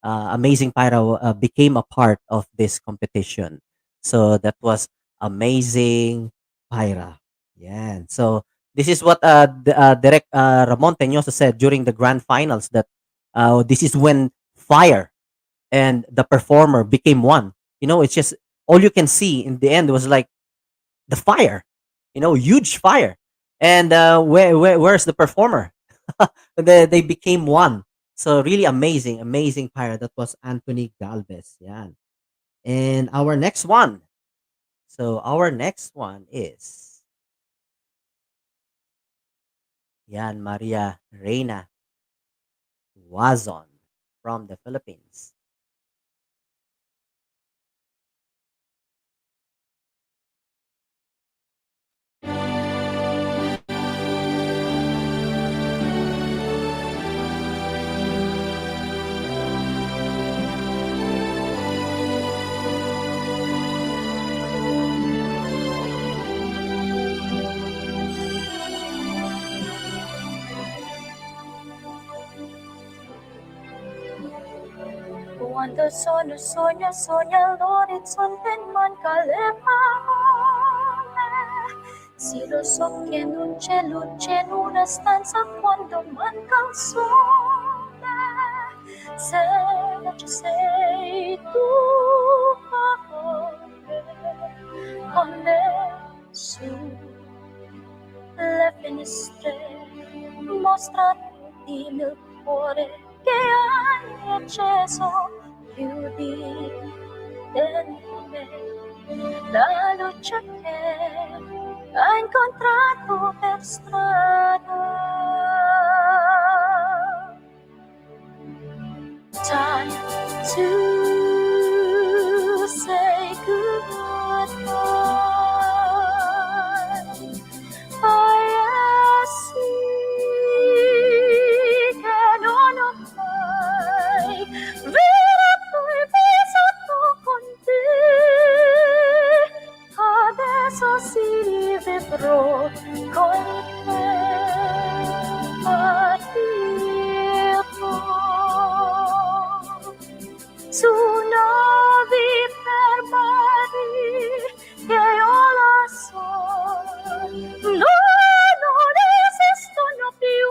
Amazing Pyra became a part of this competition. So that was Amazing Pyra. Yeah. So this is what Direct Ramon Teñoso said during the grand finals that this is when fire and the performer became one. It's just all you can see in the end was like the fire, huge fire. And where's the performer? They became one. So really amazing, amazing fire. That was Anthony Galvez. Yeah. And our next one. So our next one is Yan Maria Reina Wazon from the Philippines. Cuando sono sogna, sogna l'orizzonte man calepame. Sì, lo so che non c'è luce in una stanza quando manca il sole. Se non ci sei tu, amore, con me su le finestre, mostrati il cuore che hai acceso più di dentro me, la luce che hai incontrato per strada. Time to say goodbye. Sì che non ho mai visto e vissuto con te. Adesso si vivrò con te. Partirò su navi per mari che io lo so, non esistono più.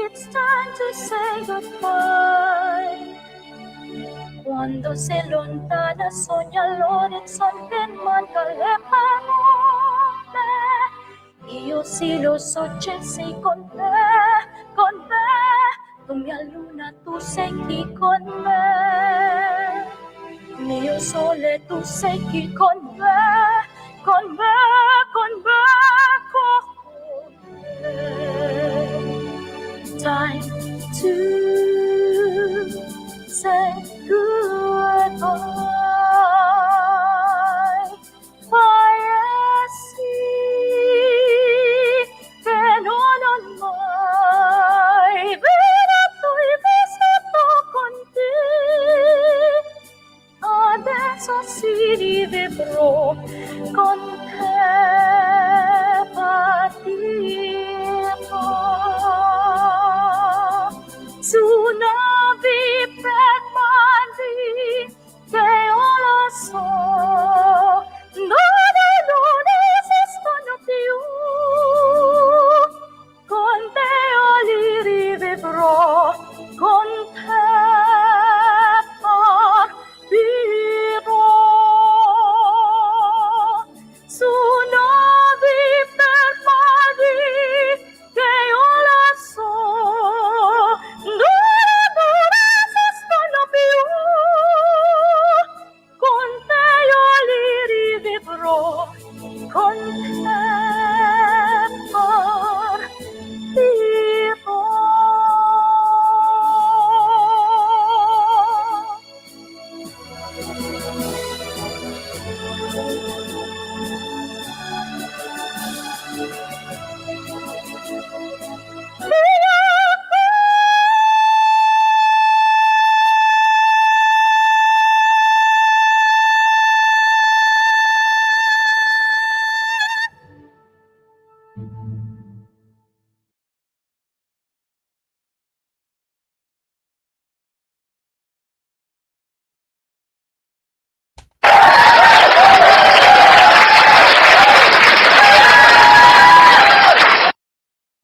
It's time to say goodbye. Quando sei lontana sogna l'orizzonte manca le parole. Io sì lo so c'è sei con me. Tu mia luna, tu sei qui con me. Mio sole, tu sei qui con me, con me, con me, con me. Time to say goodbye. Sì che non ho mai veduto e vissuto con te. Adesso si rivivrò con te. Partirò su navi per mari che io lo so, non esistono più. Con te io li rivivrò, con te partirò su navi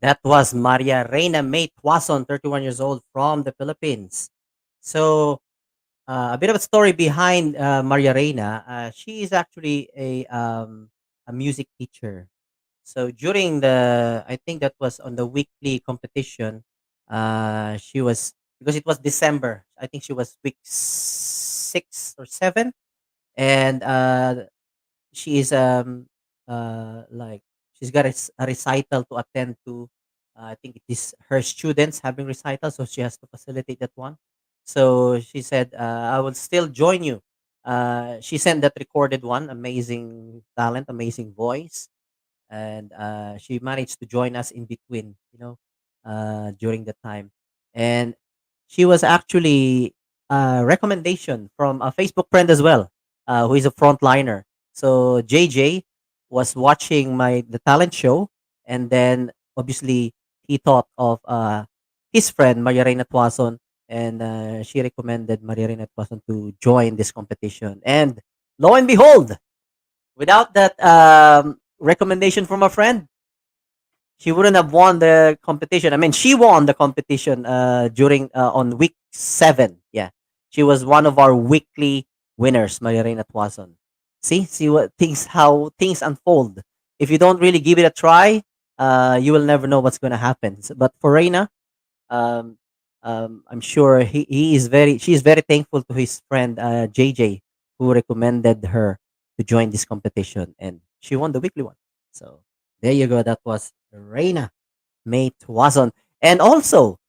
That was Maria Reina May Tuason, 31 years old from the Philippines. So, a bit of a story behind Maria Reina. She is actually a music teacher. So during the, I think that was on the weekly competition, she was, because it was December. I think she was week 6 or 7, and she is like she's got a recital to attend to. I think it is her students having recital, so she has to facilitate that one. So she said, "I will still join you." She sent that recorded one. Amazing talent, amazing voice, and she managed to join us in between, during the time. And she was actually a recommendation from a Facebook friend as well, who is a frontliner. So JJ was watching the talent show, and then obviously he thought of his friend Maria Reina Tuason, and she recommended Maria Reina Tuason to join this competition. And lo and behold, without that recommendation from a friend, she wouldn't have won the competition. I mean, she won the competition during on week 7. Yeah, she was one of our weekly winners, Maria Reina Tuason. See what things how things unfold. If you don't really give it a try, you will never know what's going to happen. But for Reina, um, I'm sure he is very she is very thankful to his friend JJ, who recommended her to join this competition, and she won the weekly one. So there you go. That was Reina May Tuazon. And also,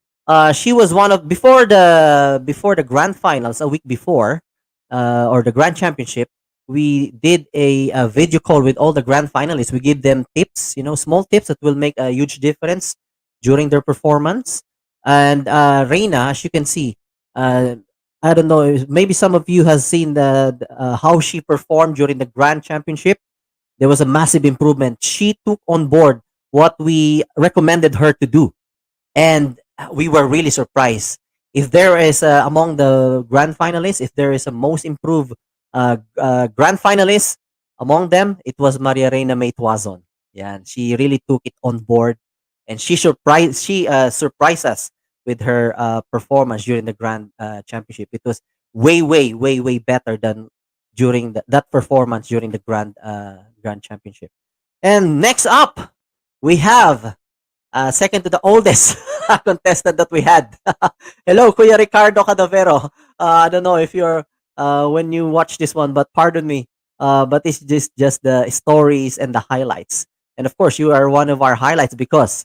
she was one of before the grand finals a week before, or the grand championship. We did a video call with all the grand finalists. We give them tips, small tips that will make a huge difference during their performance. And Reina, as you can see, uh, I don't know, maybe some of you has seen how she performed during the grand championship. There was a massive improvement. She took on board what we recommended her to do, and we were really surprised. If there is among the grand finalists, if there is a most improved grand finalist among them, it was Maria Reina May Tuazon. Yeah, and she really took it on board, and she surprised us with her performance during the grand championship. It was way, way, way, way better than during that performance during the grand championship. And next up, we have second to the oldest contestant that we had. Hello, Kuya Ricardo Cadavero. I don't know if you're when you watch this one, but pardon me. But it's just the stories and the highlights. And of course, you are one of our highlights because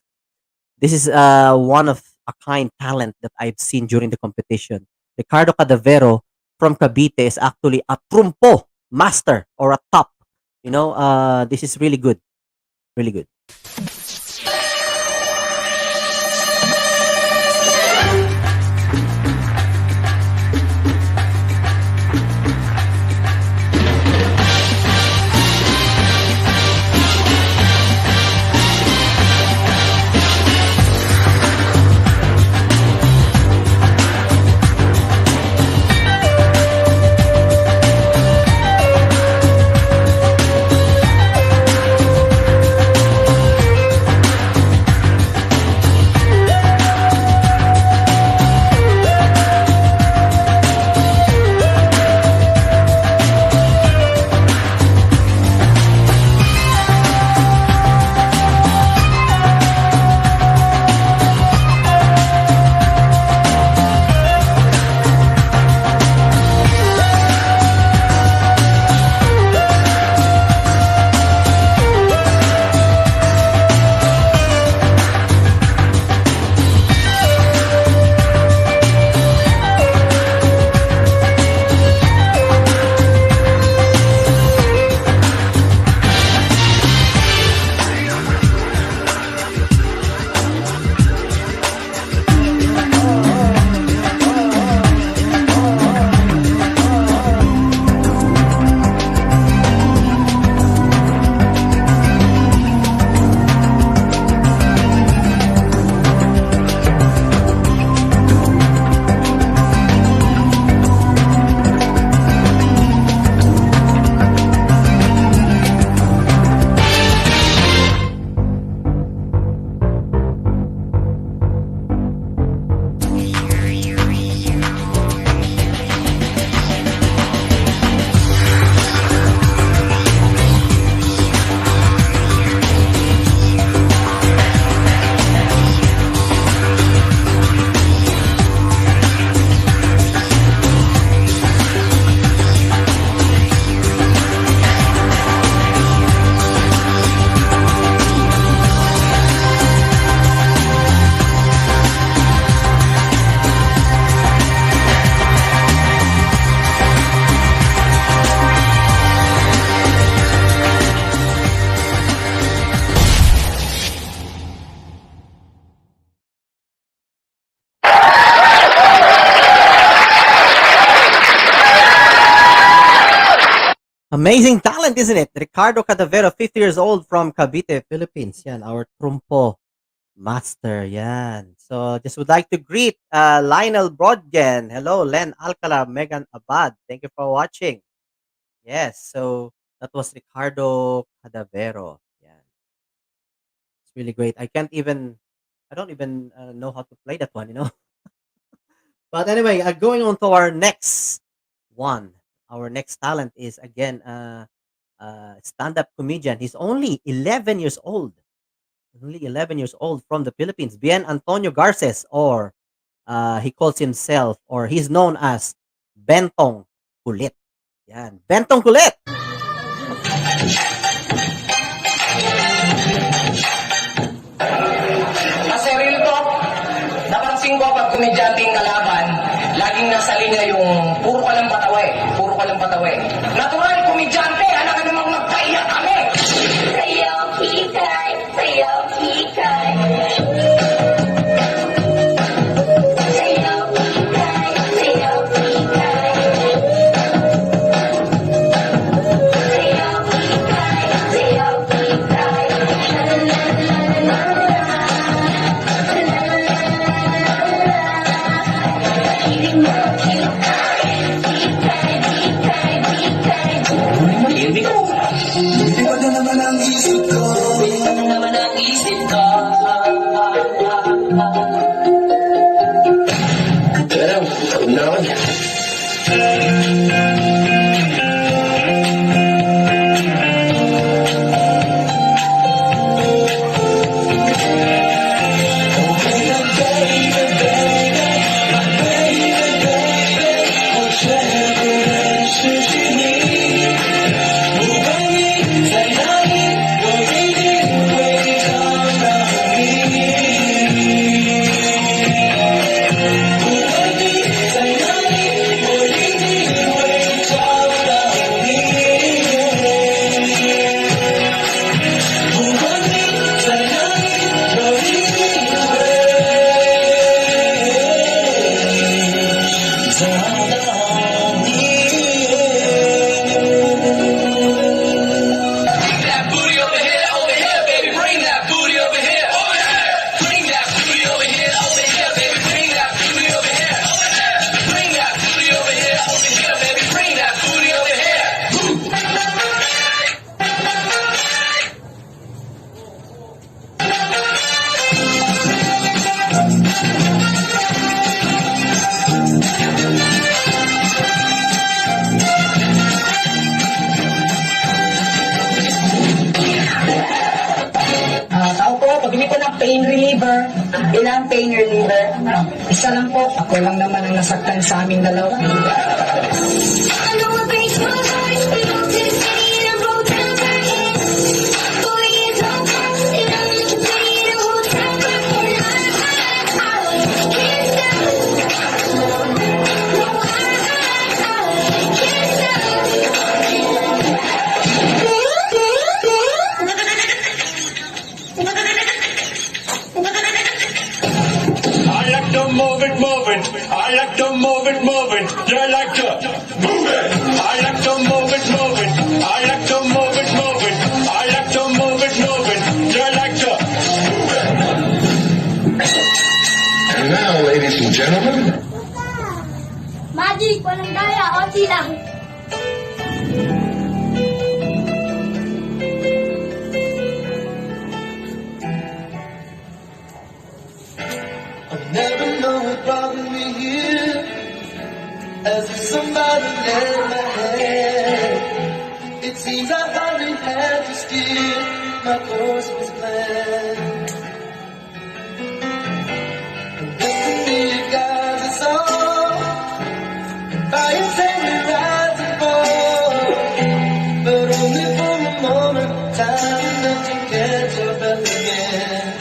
this is one of a kind talent that I've seen during the competition. Ricardo Cadavero from Cavite is actually a trumpo master or a top. This is really good. Really good. Amazing talent, isn't it? Ricardo Cadavero, 50 years old from Cavite, Philippines. Yan, our trumpo master. Yan. So, just would like to greet Lionel Brodgen. Hello, Len Alcala, Megan Abad. Thank you for watching. Yes, so that was Ricardo Cadavero. Yeah, it's really great. I don't even know how to play that one, you know. But anyway, going on to our next one. Our next talent is again stand-up comedian. He's only 11 years old. Only 11 years old from the Philippines. Bien Antonio Garces, or he calls himself, or he's known as Bentong Kulit. Yan, Bentong Kulit. Kasi real talk, napansin ko pag komedyanteng kalaban, laging nasa linya yung puro ka lang patawa eh. Puro ka lang patawa eh. Natural, komedyante, alam ka namang magpaiyak kami. Sayo hikay, sayo hikay. Sayo hikay, sayo hikay. Sayo hikay, sayo hikay. Hindi ko. Hindi ko na naman ang isip ko. Hindi ko na naman ang isip ko. Pero, unawan niya. Tao po, pabili ko ng pain reliever. Ilang pain reliever? Isa lang po. Ako lang naman ang nasaktan sa aming dalawa. I know it breaks my heart, but I'll just say it and roll down my head. 4 years old, and I'm looking for you to hold down my head. I can't stop. No, I like to move it, move it. I like to move it, move it. You like to move it. I like to move it, move it. I like to move it, move it. I like to move it, move it. You like to move it. And now, ladies and gentlemen, Magic, walang daya, ochi lang. I never know what bothered me here. As if somebody led my hand. It seems I hardly had to steer. My course was planned. And destiny guides us all. By its hand we rise and fall. But only for a moment. Time enough to catch our breath again.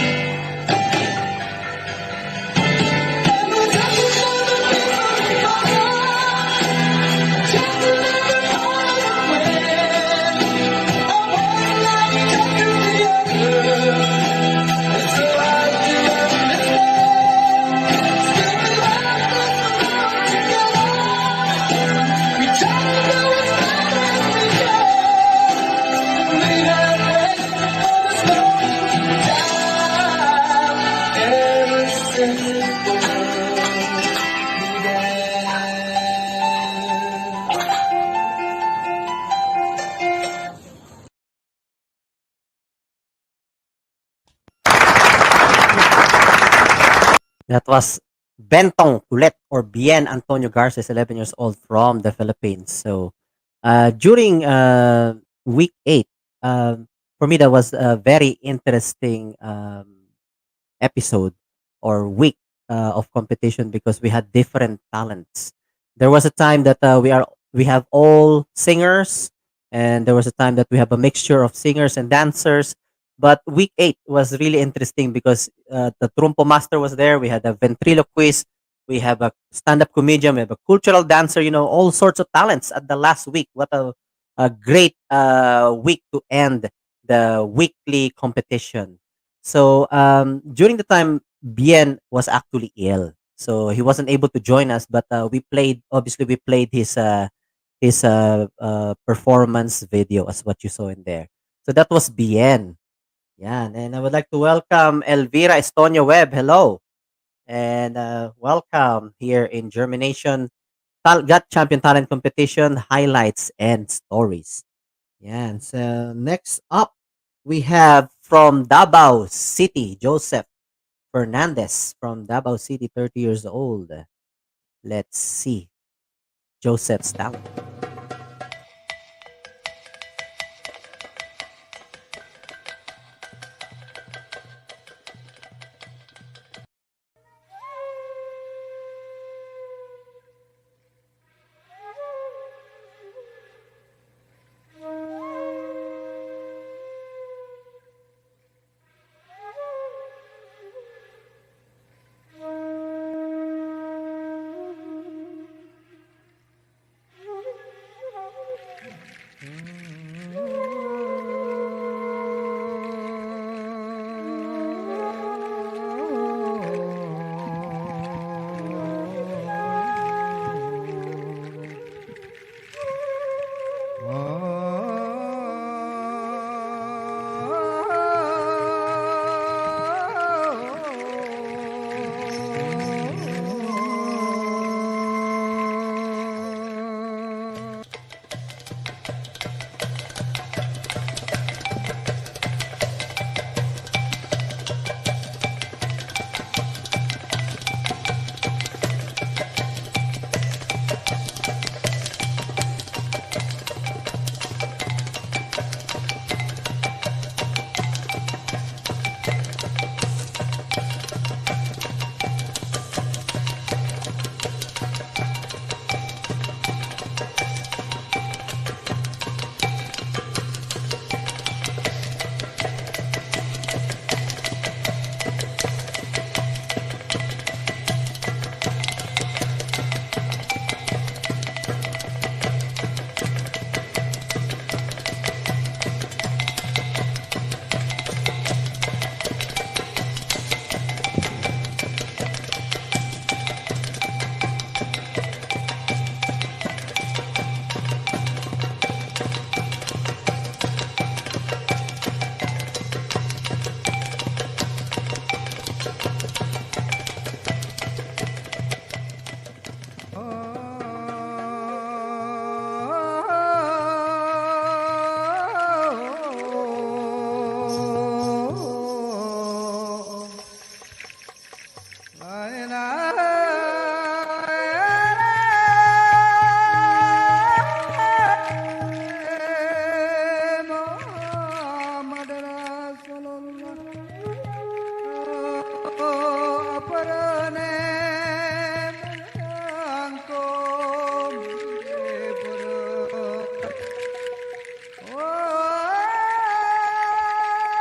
That was Bentong Kulet or Bien Antonio Garces, 11 years old from the Philippines. So during week 8, for me, that was a very interesting episode or week of competition because we had different talents. There was a time that we have all singers, and there was a time that we have a mixture of singers and dancers. But week 8 was really interesting because the trumpo master was there. We had a ventriloquist. We have a stand-up comedian. We have a cultural dancer. All sorts of talents at the last week. What a great week to end the weekly competition. So during the time, Bien was actually ill, so he wasn't able to join us. But we played. Obviously, we played his performance video as what you saw in there. So that was Bien. Yeah, and I would like to welcome Elvira Estonia Webb. Hello, and welcome here in Germination Got Champion Talent Competition highlights and stories. Yeah, and so next up we have from Davao City, Joseph Fernandez from Davao City, 30 years old. Let's see Joseph's talent.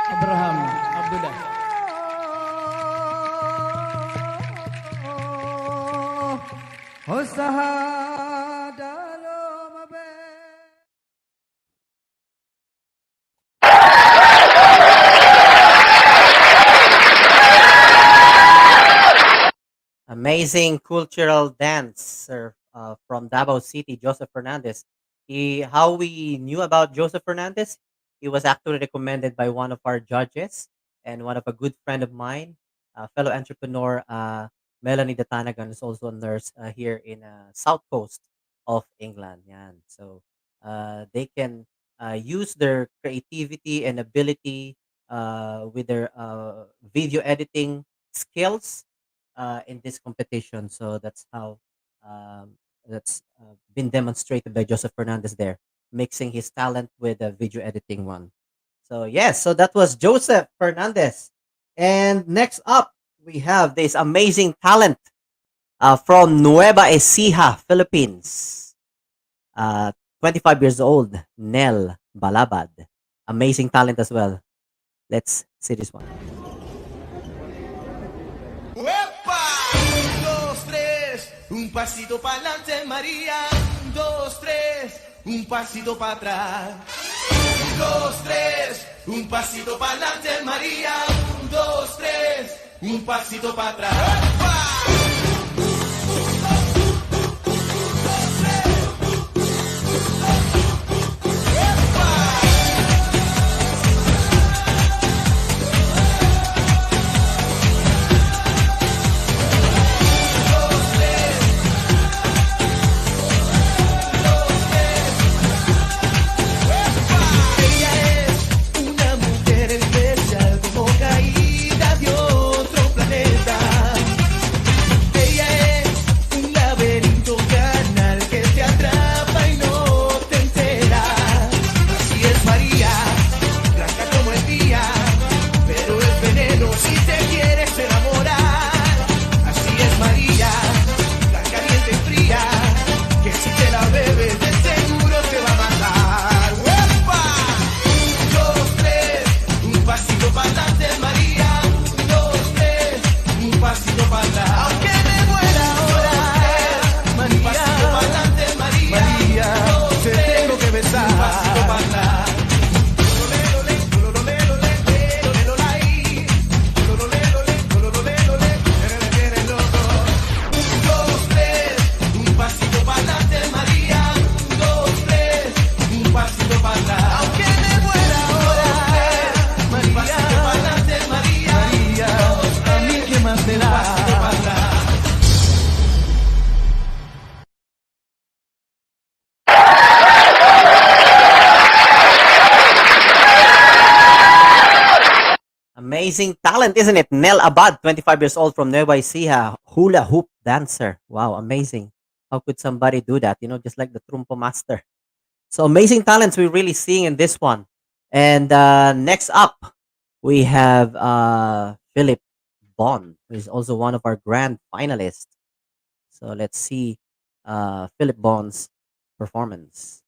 Abraham Abdullah. Amazing cultural dancer from Davao City, Joseph Fernandez. How we knew about Joseph Fernandez? He was actually recommended by one of our judges and one of a good friend of mine, fellow entrepreneur Melanie Datanagan, is also a nurse here in South Coast of England. Yan. So they can use their creativity and ability with their video editing skills in this competition. So that's been demonstrated by Joseph Fernandez there, mixing his talent with the video editing one. So yes, so that was Joseph Fernandez. And next up, we have this amazing talent from Nueva Ecija, Philippines. 25 years old, Nel Balabad. Amazing talent as well. Let's see this one. ¡Uepa! Un, dos, tres, un pasito para adelante, María. Un, dos, tres, un pasito para atrás. Un, dos, tres, un pasito para adelante, María. Un, dos, tres, un pasito para atrás. ¡Uepa! Una mujer especial como caída de otro planeta. Ella es un laberinto carnal que te atrapa y no te enteras. Así es María, blanca como el día, pero es veneno si te quieres enamorar. Así es María, tan caliente y fría, que si te la bebes de seguro te va a matar. ¡Uepa! Un, dos, tres, un pasito para adelante, María. Un, dos, tres, un pasito para atrás. Aunque me muera ahora, María. Un pasito para adelante, María. María, te tengo que besar. Un pasito para atrás. Un, dos, tres, un pasito para adelante, María. Un, dos, tres, un pasito para atrás. Aunque me muera ahora, María. Un pasito para adelante, María. María, a mí qué más me da. Un pasito para atrás. Amazing talent, isn't it? Nel Abad, 25 years old from Nueva Ecija, hula hoop dancer. Wow, amazing. How could somebody do that? Just like the trumpo master. So amazing talents we're really seeing in this one. And next up, we have Philip Bond, who is also one of our grand finalists. So let's see Philip Bond's performance.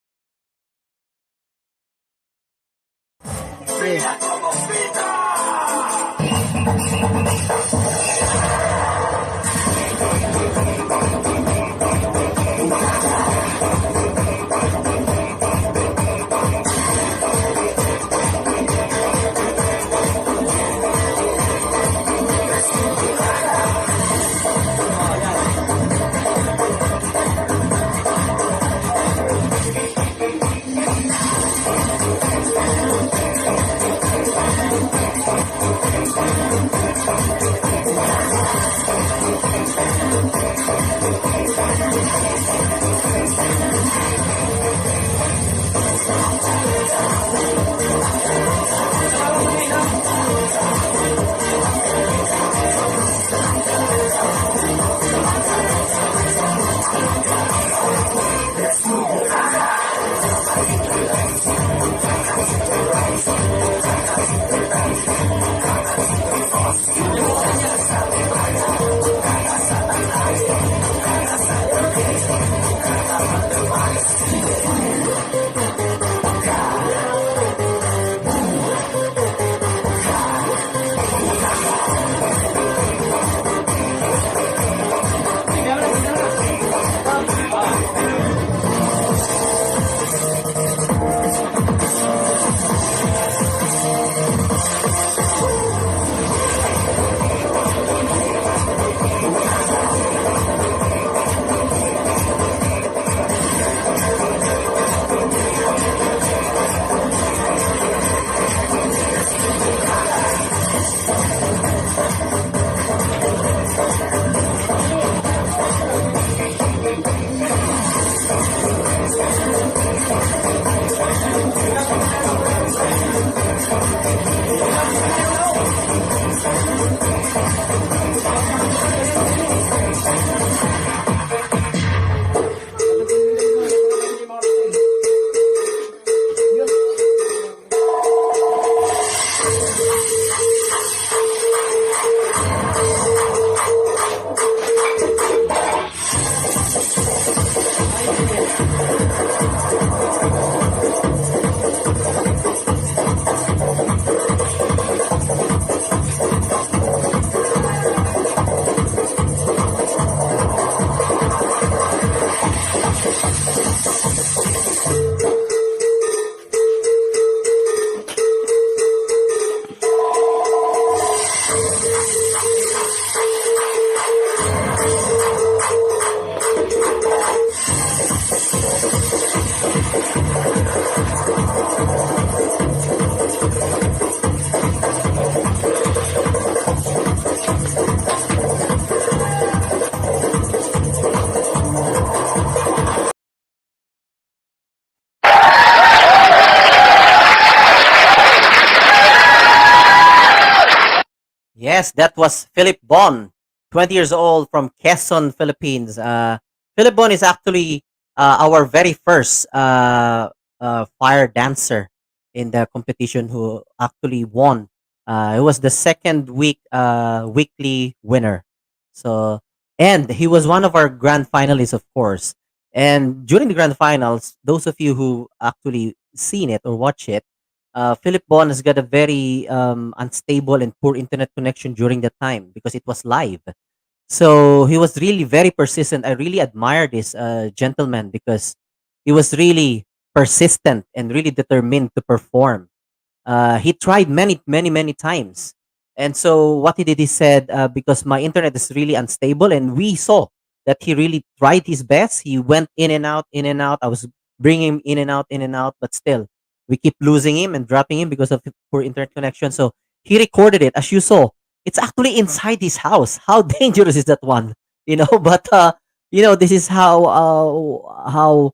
Yes, that was Philip Bon, 20 years old from Quezon, Philippines. Philip Bon is actually our very first fire dancer in the competition who actually won. He was the second weekly winner. So, and he was one of our grand finalists, of course. And during the grand finals, those of you who actually seen it or watch it, Philip Bon has got a very unstable and poor internet connection during the time because it was live. So he was really very persistent. I really admire this gentleman because he was really persistent and really determined to perform. He tried many times. And so what he did, he said, because my internet is really unstable, and we saw that he really tried his best. He went in and out, in and out. I was bringing him in and out, but still, we keep losing him and dropping him because of the poor internet connection. So he recorded it, as you saw. It's actually inside his house. How dangerous is that one? But this is uh, how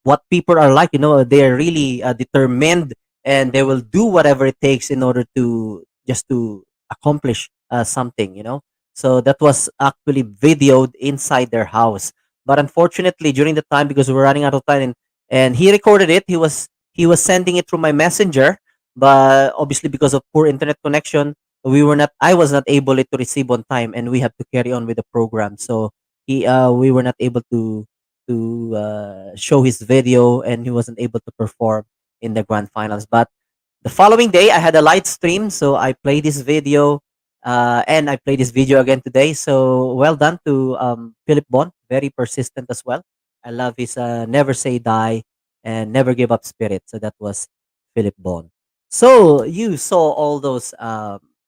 what people are like. They're really determined, and they will do whatever it takes in order to just to accomplish something. So that was actually videoed inside their house, but unfortunately during the time, because we were running out of time, and he recorded it, he was sending it through my messenger, but obviously because of poor internet connection, I was not able to receive on time, and we have to carry on with the program. So we were not able to show his video, and he wasn't able to perform in the grand finals. But the following day, I had a live stream, so I played this video, and I played this video again today. So well done to Philip Bon, very persistent as well. I love his never say die and never give up spirit. So that was Philip Bon. So you saw all those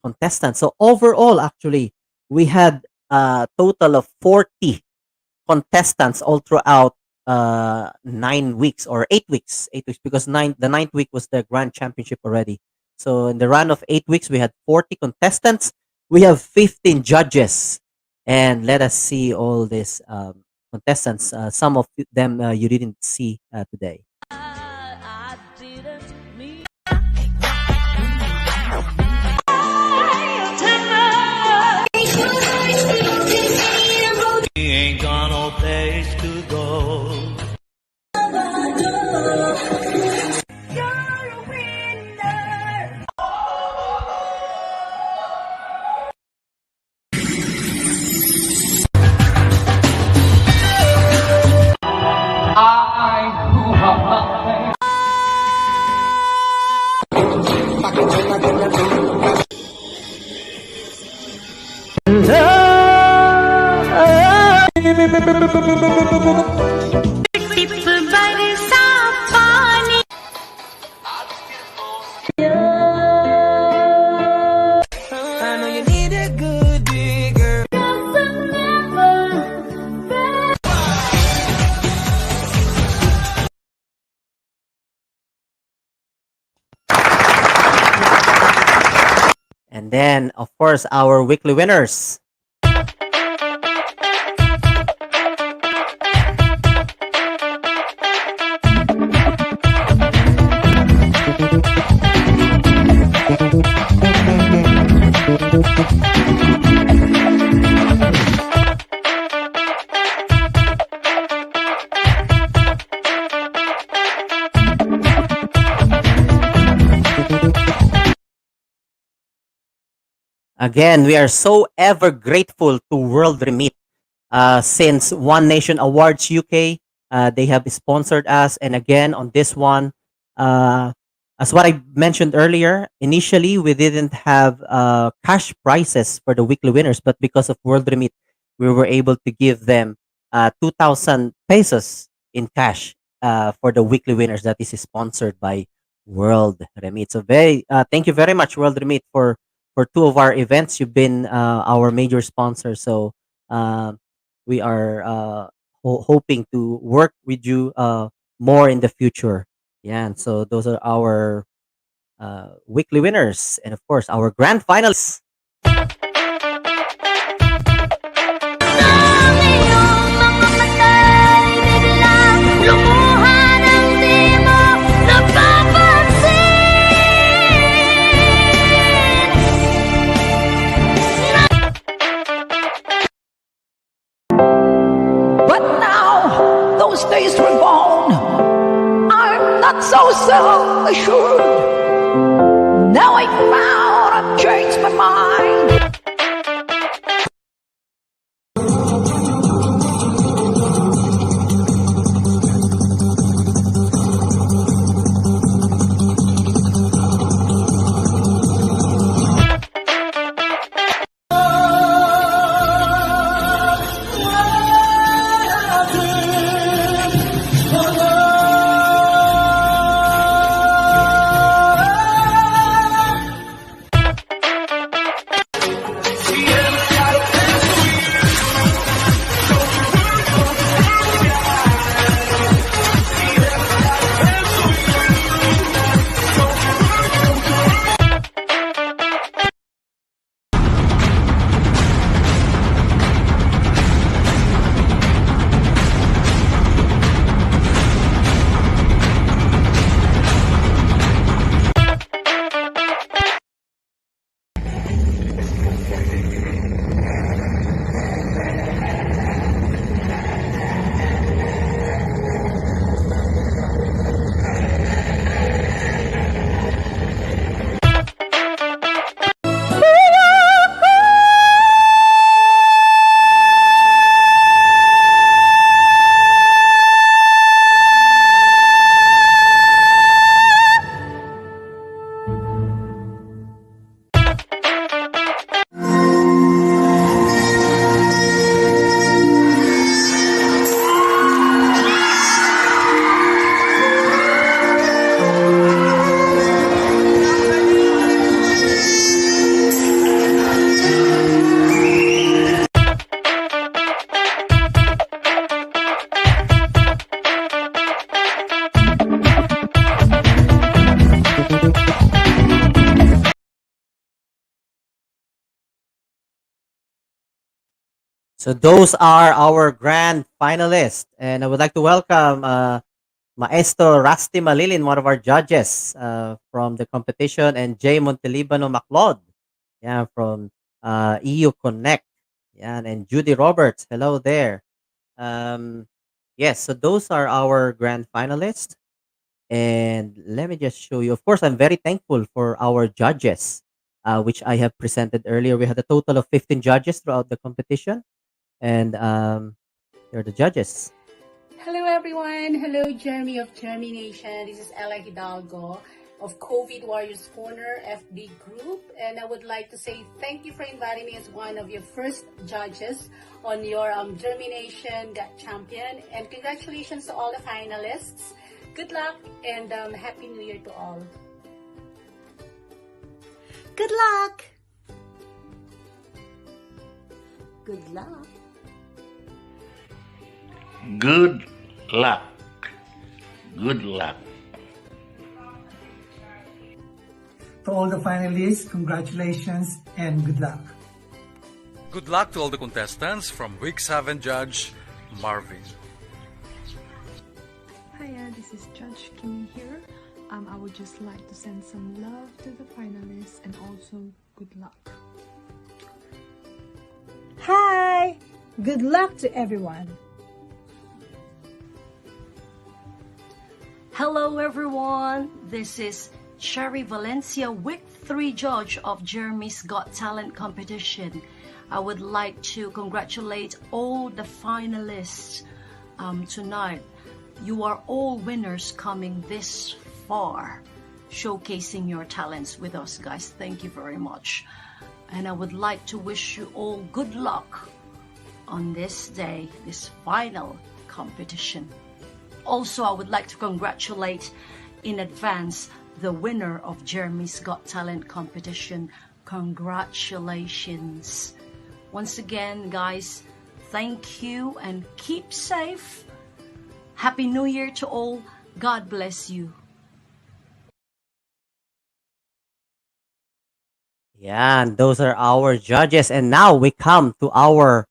contestants. So overall, actually, we had a total of 40 contestants all throughout 9 weeks or 8 weeks. 8 weeks, because the ninth week was the grand championship already. So in the run of 8 weeks, we had 40 contestants. We have 15 judges, and let us see all these contestants. Some of them you didn't see today. Ain't got no place to go. I know you need a good digger. And then, of course, our weekly winners. Again, we are so ever grateful to World Remit. Since One Nation Awards UK, they have sponsored us. And again, on this one, uh, as what I mentioned earlier, initially we didn't have cash prizes for the weekly winners, but because of World Remit, we were able to give them 2,000 pesos in cash for the weekly winners that is sponsored by World Remit. So thank you very much, World Remit, for two of our events. You've been our major sponsor. So uh, we are hoping to work with you more in the future. Yeah, and so those are our weekly winners, and of course our grand finalists. so self-assured. Now I found I've changed my mind. So those are our grand finalists, and I would like to welcome Maestro Rusty Malilin, one of our judges from the competition, and Jay Montelibano Maclod, yeah, from EU Connect, yeah, and Judy Roberts. Hello there. Um, yes, so those are our grand finalists, and let me just show you. Of course, I'm very thankful for our judges, which I have presented earlier. We had a total of 15 judges throughout the competition, and they're the judges. Hello everyone. Hello Jeremy of Jhermination. This is Ella Hidalgo of COVID Warriors Corner FB group, and I would like to say thank you for inviting me as one of your first judges on your Jhermination Got Champion, and congratulations to all the finalists. Good luck and Happy New Year to all. Good luck! Good luck. Good luck. Good luck. To all the finalists, congratulations and good luck. Good luck to all the contestants from Week 7 Judge Marvin. Hiya, this is Judge Kimmy here. I would just like to send some love to the finalists and also good luck. Hi! Good luck to everyone. Hello everyone, this is Sherry Valencia, Week 3 Judge of Jeremy's Got Talent competition. I would like to congratulate all the finalists tonight. You are all winners coming this far, showcasing your talents with us, guys. Thank you very much. And I would like to wish you all good luck on this day, this final competition. Also, I would like to congratulate in advance the winner of Jeremy's Got Talent competition. Congratulations. Once again, guys, thank you and keep safe. Happy New Year to all. God bless you. Yeah, and those are our judges. And now we come to our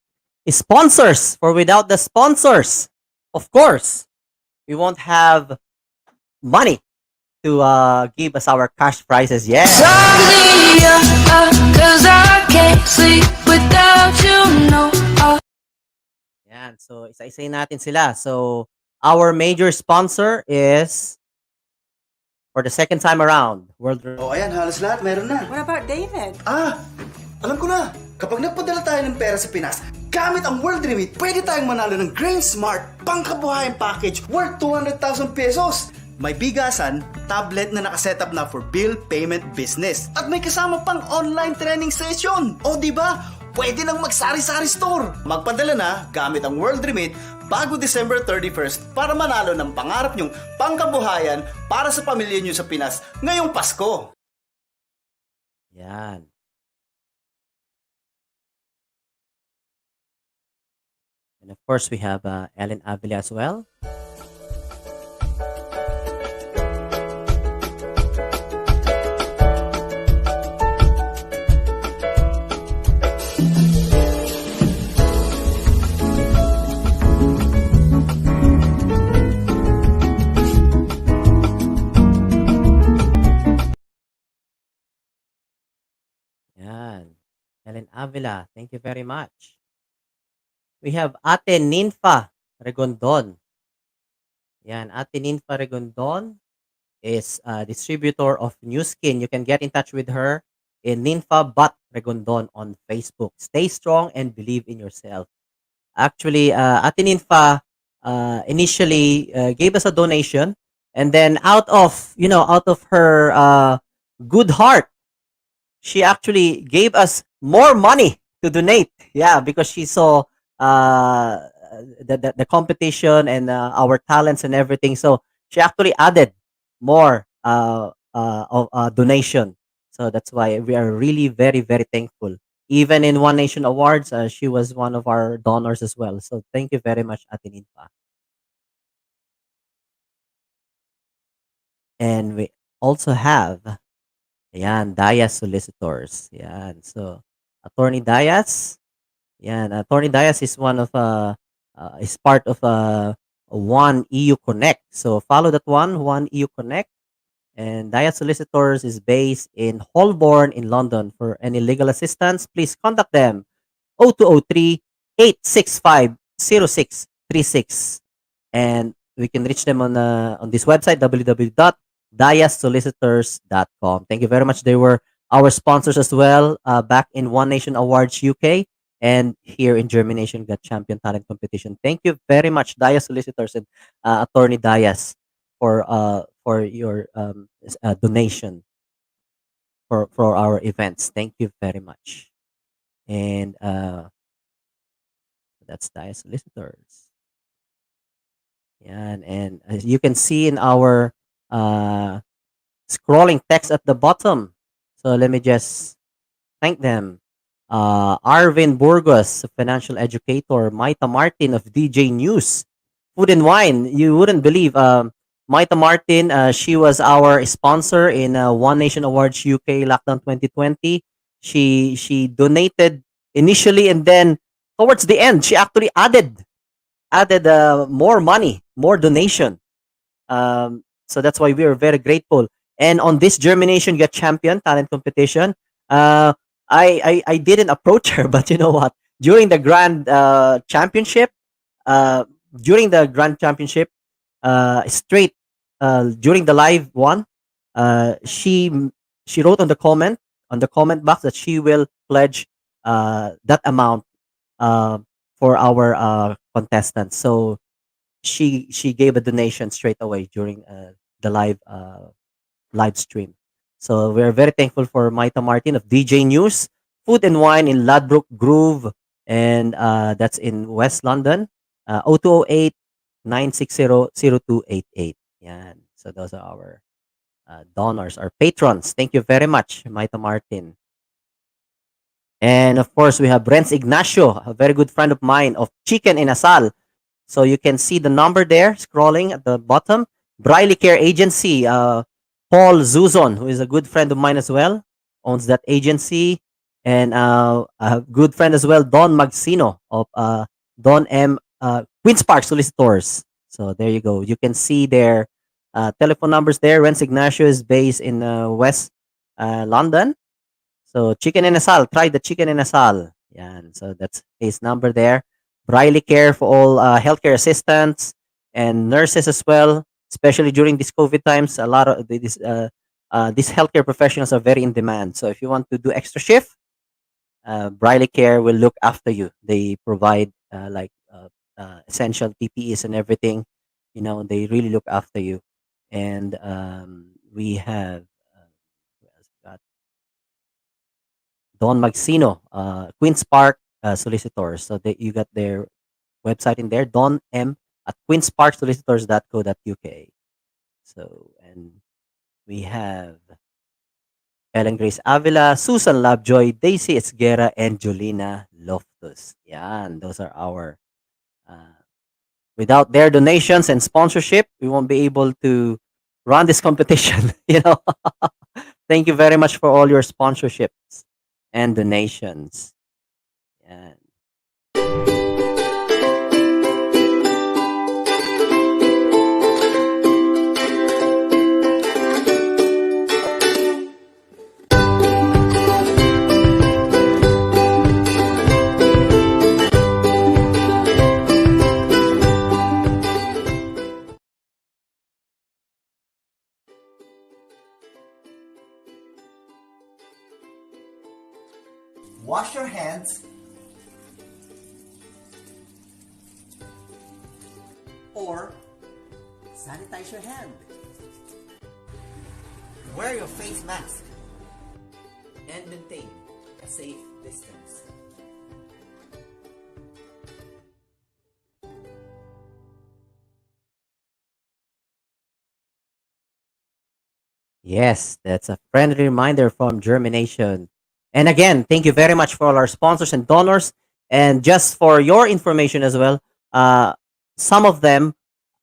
sponsors. For without the sponsors, of course, we won't have money to give us our cash prizes. Yeah. Cause I can't sleep without you, no. Yan. So, isa-isayin natin sila. So, our major sponsor is for the second time around. World Oh, ayan, halos lahat meron na. What about David? Alam ko na. Kapag nagpadala tayo ng pera sa Pinas, gamit ang World Remit, pwede tayong manalo ng Grain Smart pangkabuhayan package worth 200,000 pesos. May bigasan, tablet na nakasetup na for bill payment business. At may kasama pang online training session. O di ba? Pwede nang magsari-sari store. Magpadala na gamit ang World Remit bago December 31st para manalo ng pangarap nyong pangkabuhayan para sa pamilya nyo sa Pinas ngayong Pasko. Yan. And of course, we have Ellen Avila as well. Yan. Ellen Avila, thank you very much. We have Ate Ninfa Regondon. Yan, Ate Ninfa Regondon is a distributor of New Skin. You can get in touch with her in Ninfa Bat Regondon on Facebook. Stay strong and believe in yourself. Actually, Ate Ninfa initially gave us a donation, and then out of her good heart, she actually gave us more money to donate. Yeah, because she saw the competition and our talents and everything. So she actually added more of donation. So that's why we are really very, very thankful. Even in One Nation Awards, she was one of our donors as well. So thank you very much, Ate Ninfa. And we also have Dias Solicitors. So Attorney Dias. Attorney Dias is one of is part of One EU Connect. So follow that One EU Connect. And Dias Solicitors is based in Holborn in London. For any legal assistance, please contact them 0203 865 0636. And we can reach them on this website www.diassolicitors.com. Thank you very much. They were our sponsors as well back in One Nation Awards UK and here in Jhermination Got Champion Talent Competition. Thank you very much, Dias Solicitors and Attorney Dias for your donation for our events. Thank you very much. And that's Dias Solicitors. And as you can see in our scrolling text at the bottom. So let me just thank them. Arvin Burgos, financial educator. Maita Martin of DJ News. Food and Wine. You wouldn't believe. Maita Martin, she was our sponsor in One Nation Awards UK Lockdown 2020. She donated initially, and then towards the end, she actually added more money, more donation. So that's why we are very grateful. And on this Jhermination Get Champion talent competition, I didn't approach her, but you know what? During the grand championship, straight during the live one, she wrote on the comment box that she will pledge that amount for our contestants. So she gave a donation straight away during the live stream. So we're very thankful for Maita Martin of DJ News, Food and Wine in Ladbroke Grove, and that's in West London. 0208 960 0288. Yan. So those are our donors, our patrons. Thank you very much, Maita Martin. And of course, we have Renz Ignacio, a very good friend of mine of Chicken in Asal. So you can see the number there scrolling at the bottom. Briley Care Agency, Paul Zuzon, who is a good friend of mine as well, owns that agency. And a good friend as well, Don Magsino of Don M. Queen's Park Solicitors. So there you go. You can see their telephone numbers there. Renz Ignacio is based in West London. So Chicken in Asal, try the Chicken in Asal. Yan. So that's his number there. Briley Care for all healthcare assistants and nurses as well. especially during these COVID times. A lot of these healthcare professionals are very in demand. So if you want to do extra shift, Briley Care will look after you. They provide essential PPEs and everything. They really look after you. And we have who else we got? Don Magsino, Queen's Park Solicitors. So you got their website in there, Don M at queensparksolicitors.co.uk. So, and we have Ellen Grace Avila, Susan Lovejoy, Daisy Esguera, and Julina Loftus. Yan, those are our. Without their donations and sponsorship, we won't be able to run this competition. Thank you very much for all your sponsorships and donations. Yan. Wash your hands or sanitize your hand. Wear your face mask and maintain a safe distance. Yes, that's a friendly reminder from Jhermination. And again, thank you very much for all our sponsors and donors. And just for your information as well, uh, some of them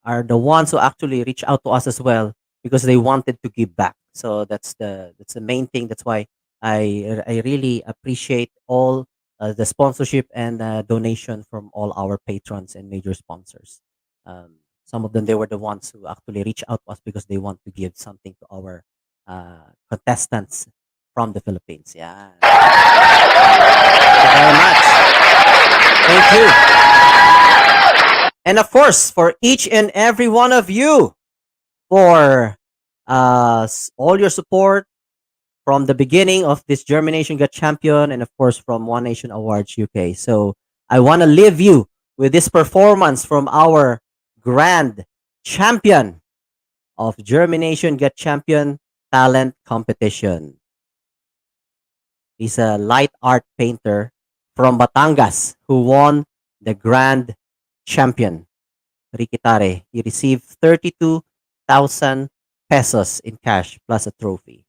are the ones who actually reach out to us as well because they wanted to give back. So that's the main thing. That's why I really appreciate all the sponsorship and donation from all our patrons and major sponsors. Some of them, they were the ones who actually reach out to us because they want to give something to our contestants from the Philippines. Yeah. Thank you very much. Thank you. And of course, for each and every one of you for all your support from the beginning of this Jhermination Got Champion and of course from One Nation Awards UK. So I want to leave you with this performance from our grand champion of Jhermination Get Champion Talent Competition. He's a light art painter from Batangas who won the grand champion, Ricky Tare. He received 32,000 pesos in cash plus a trophy.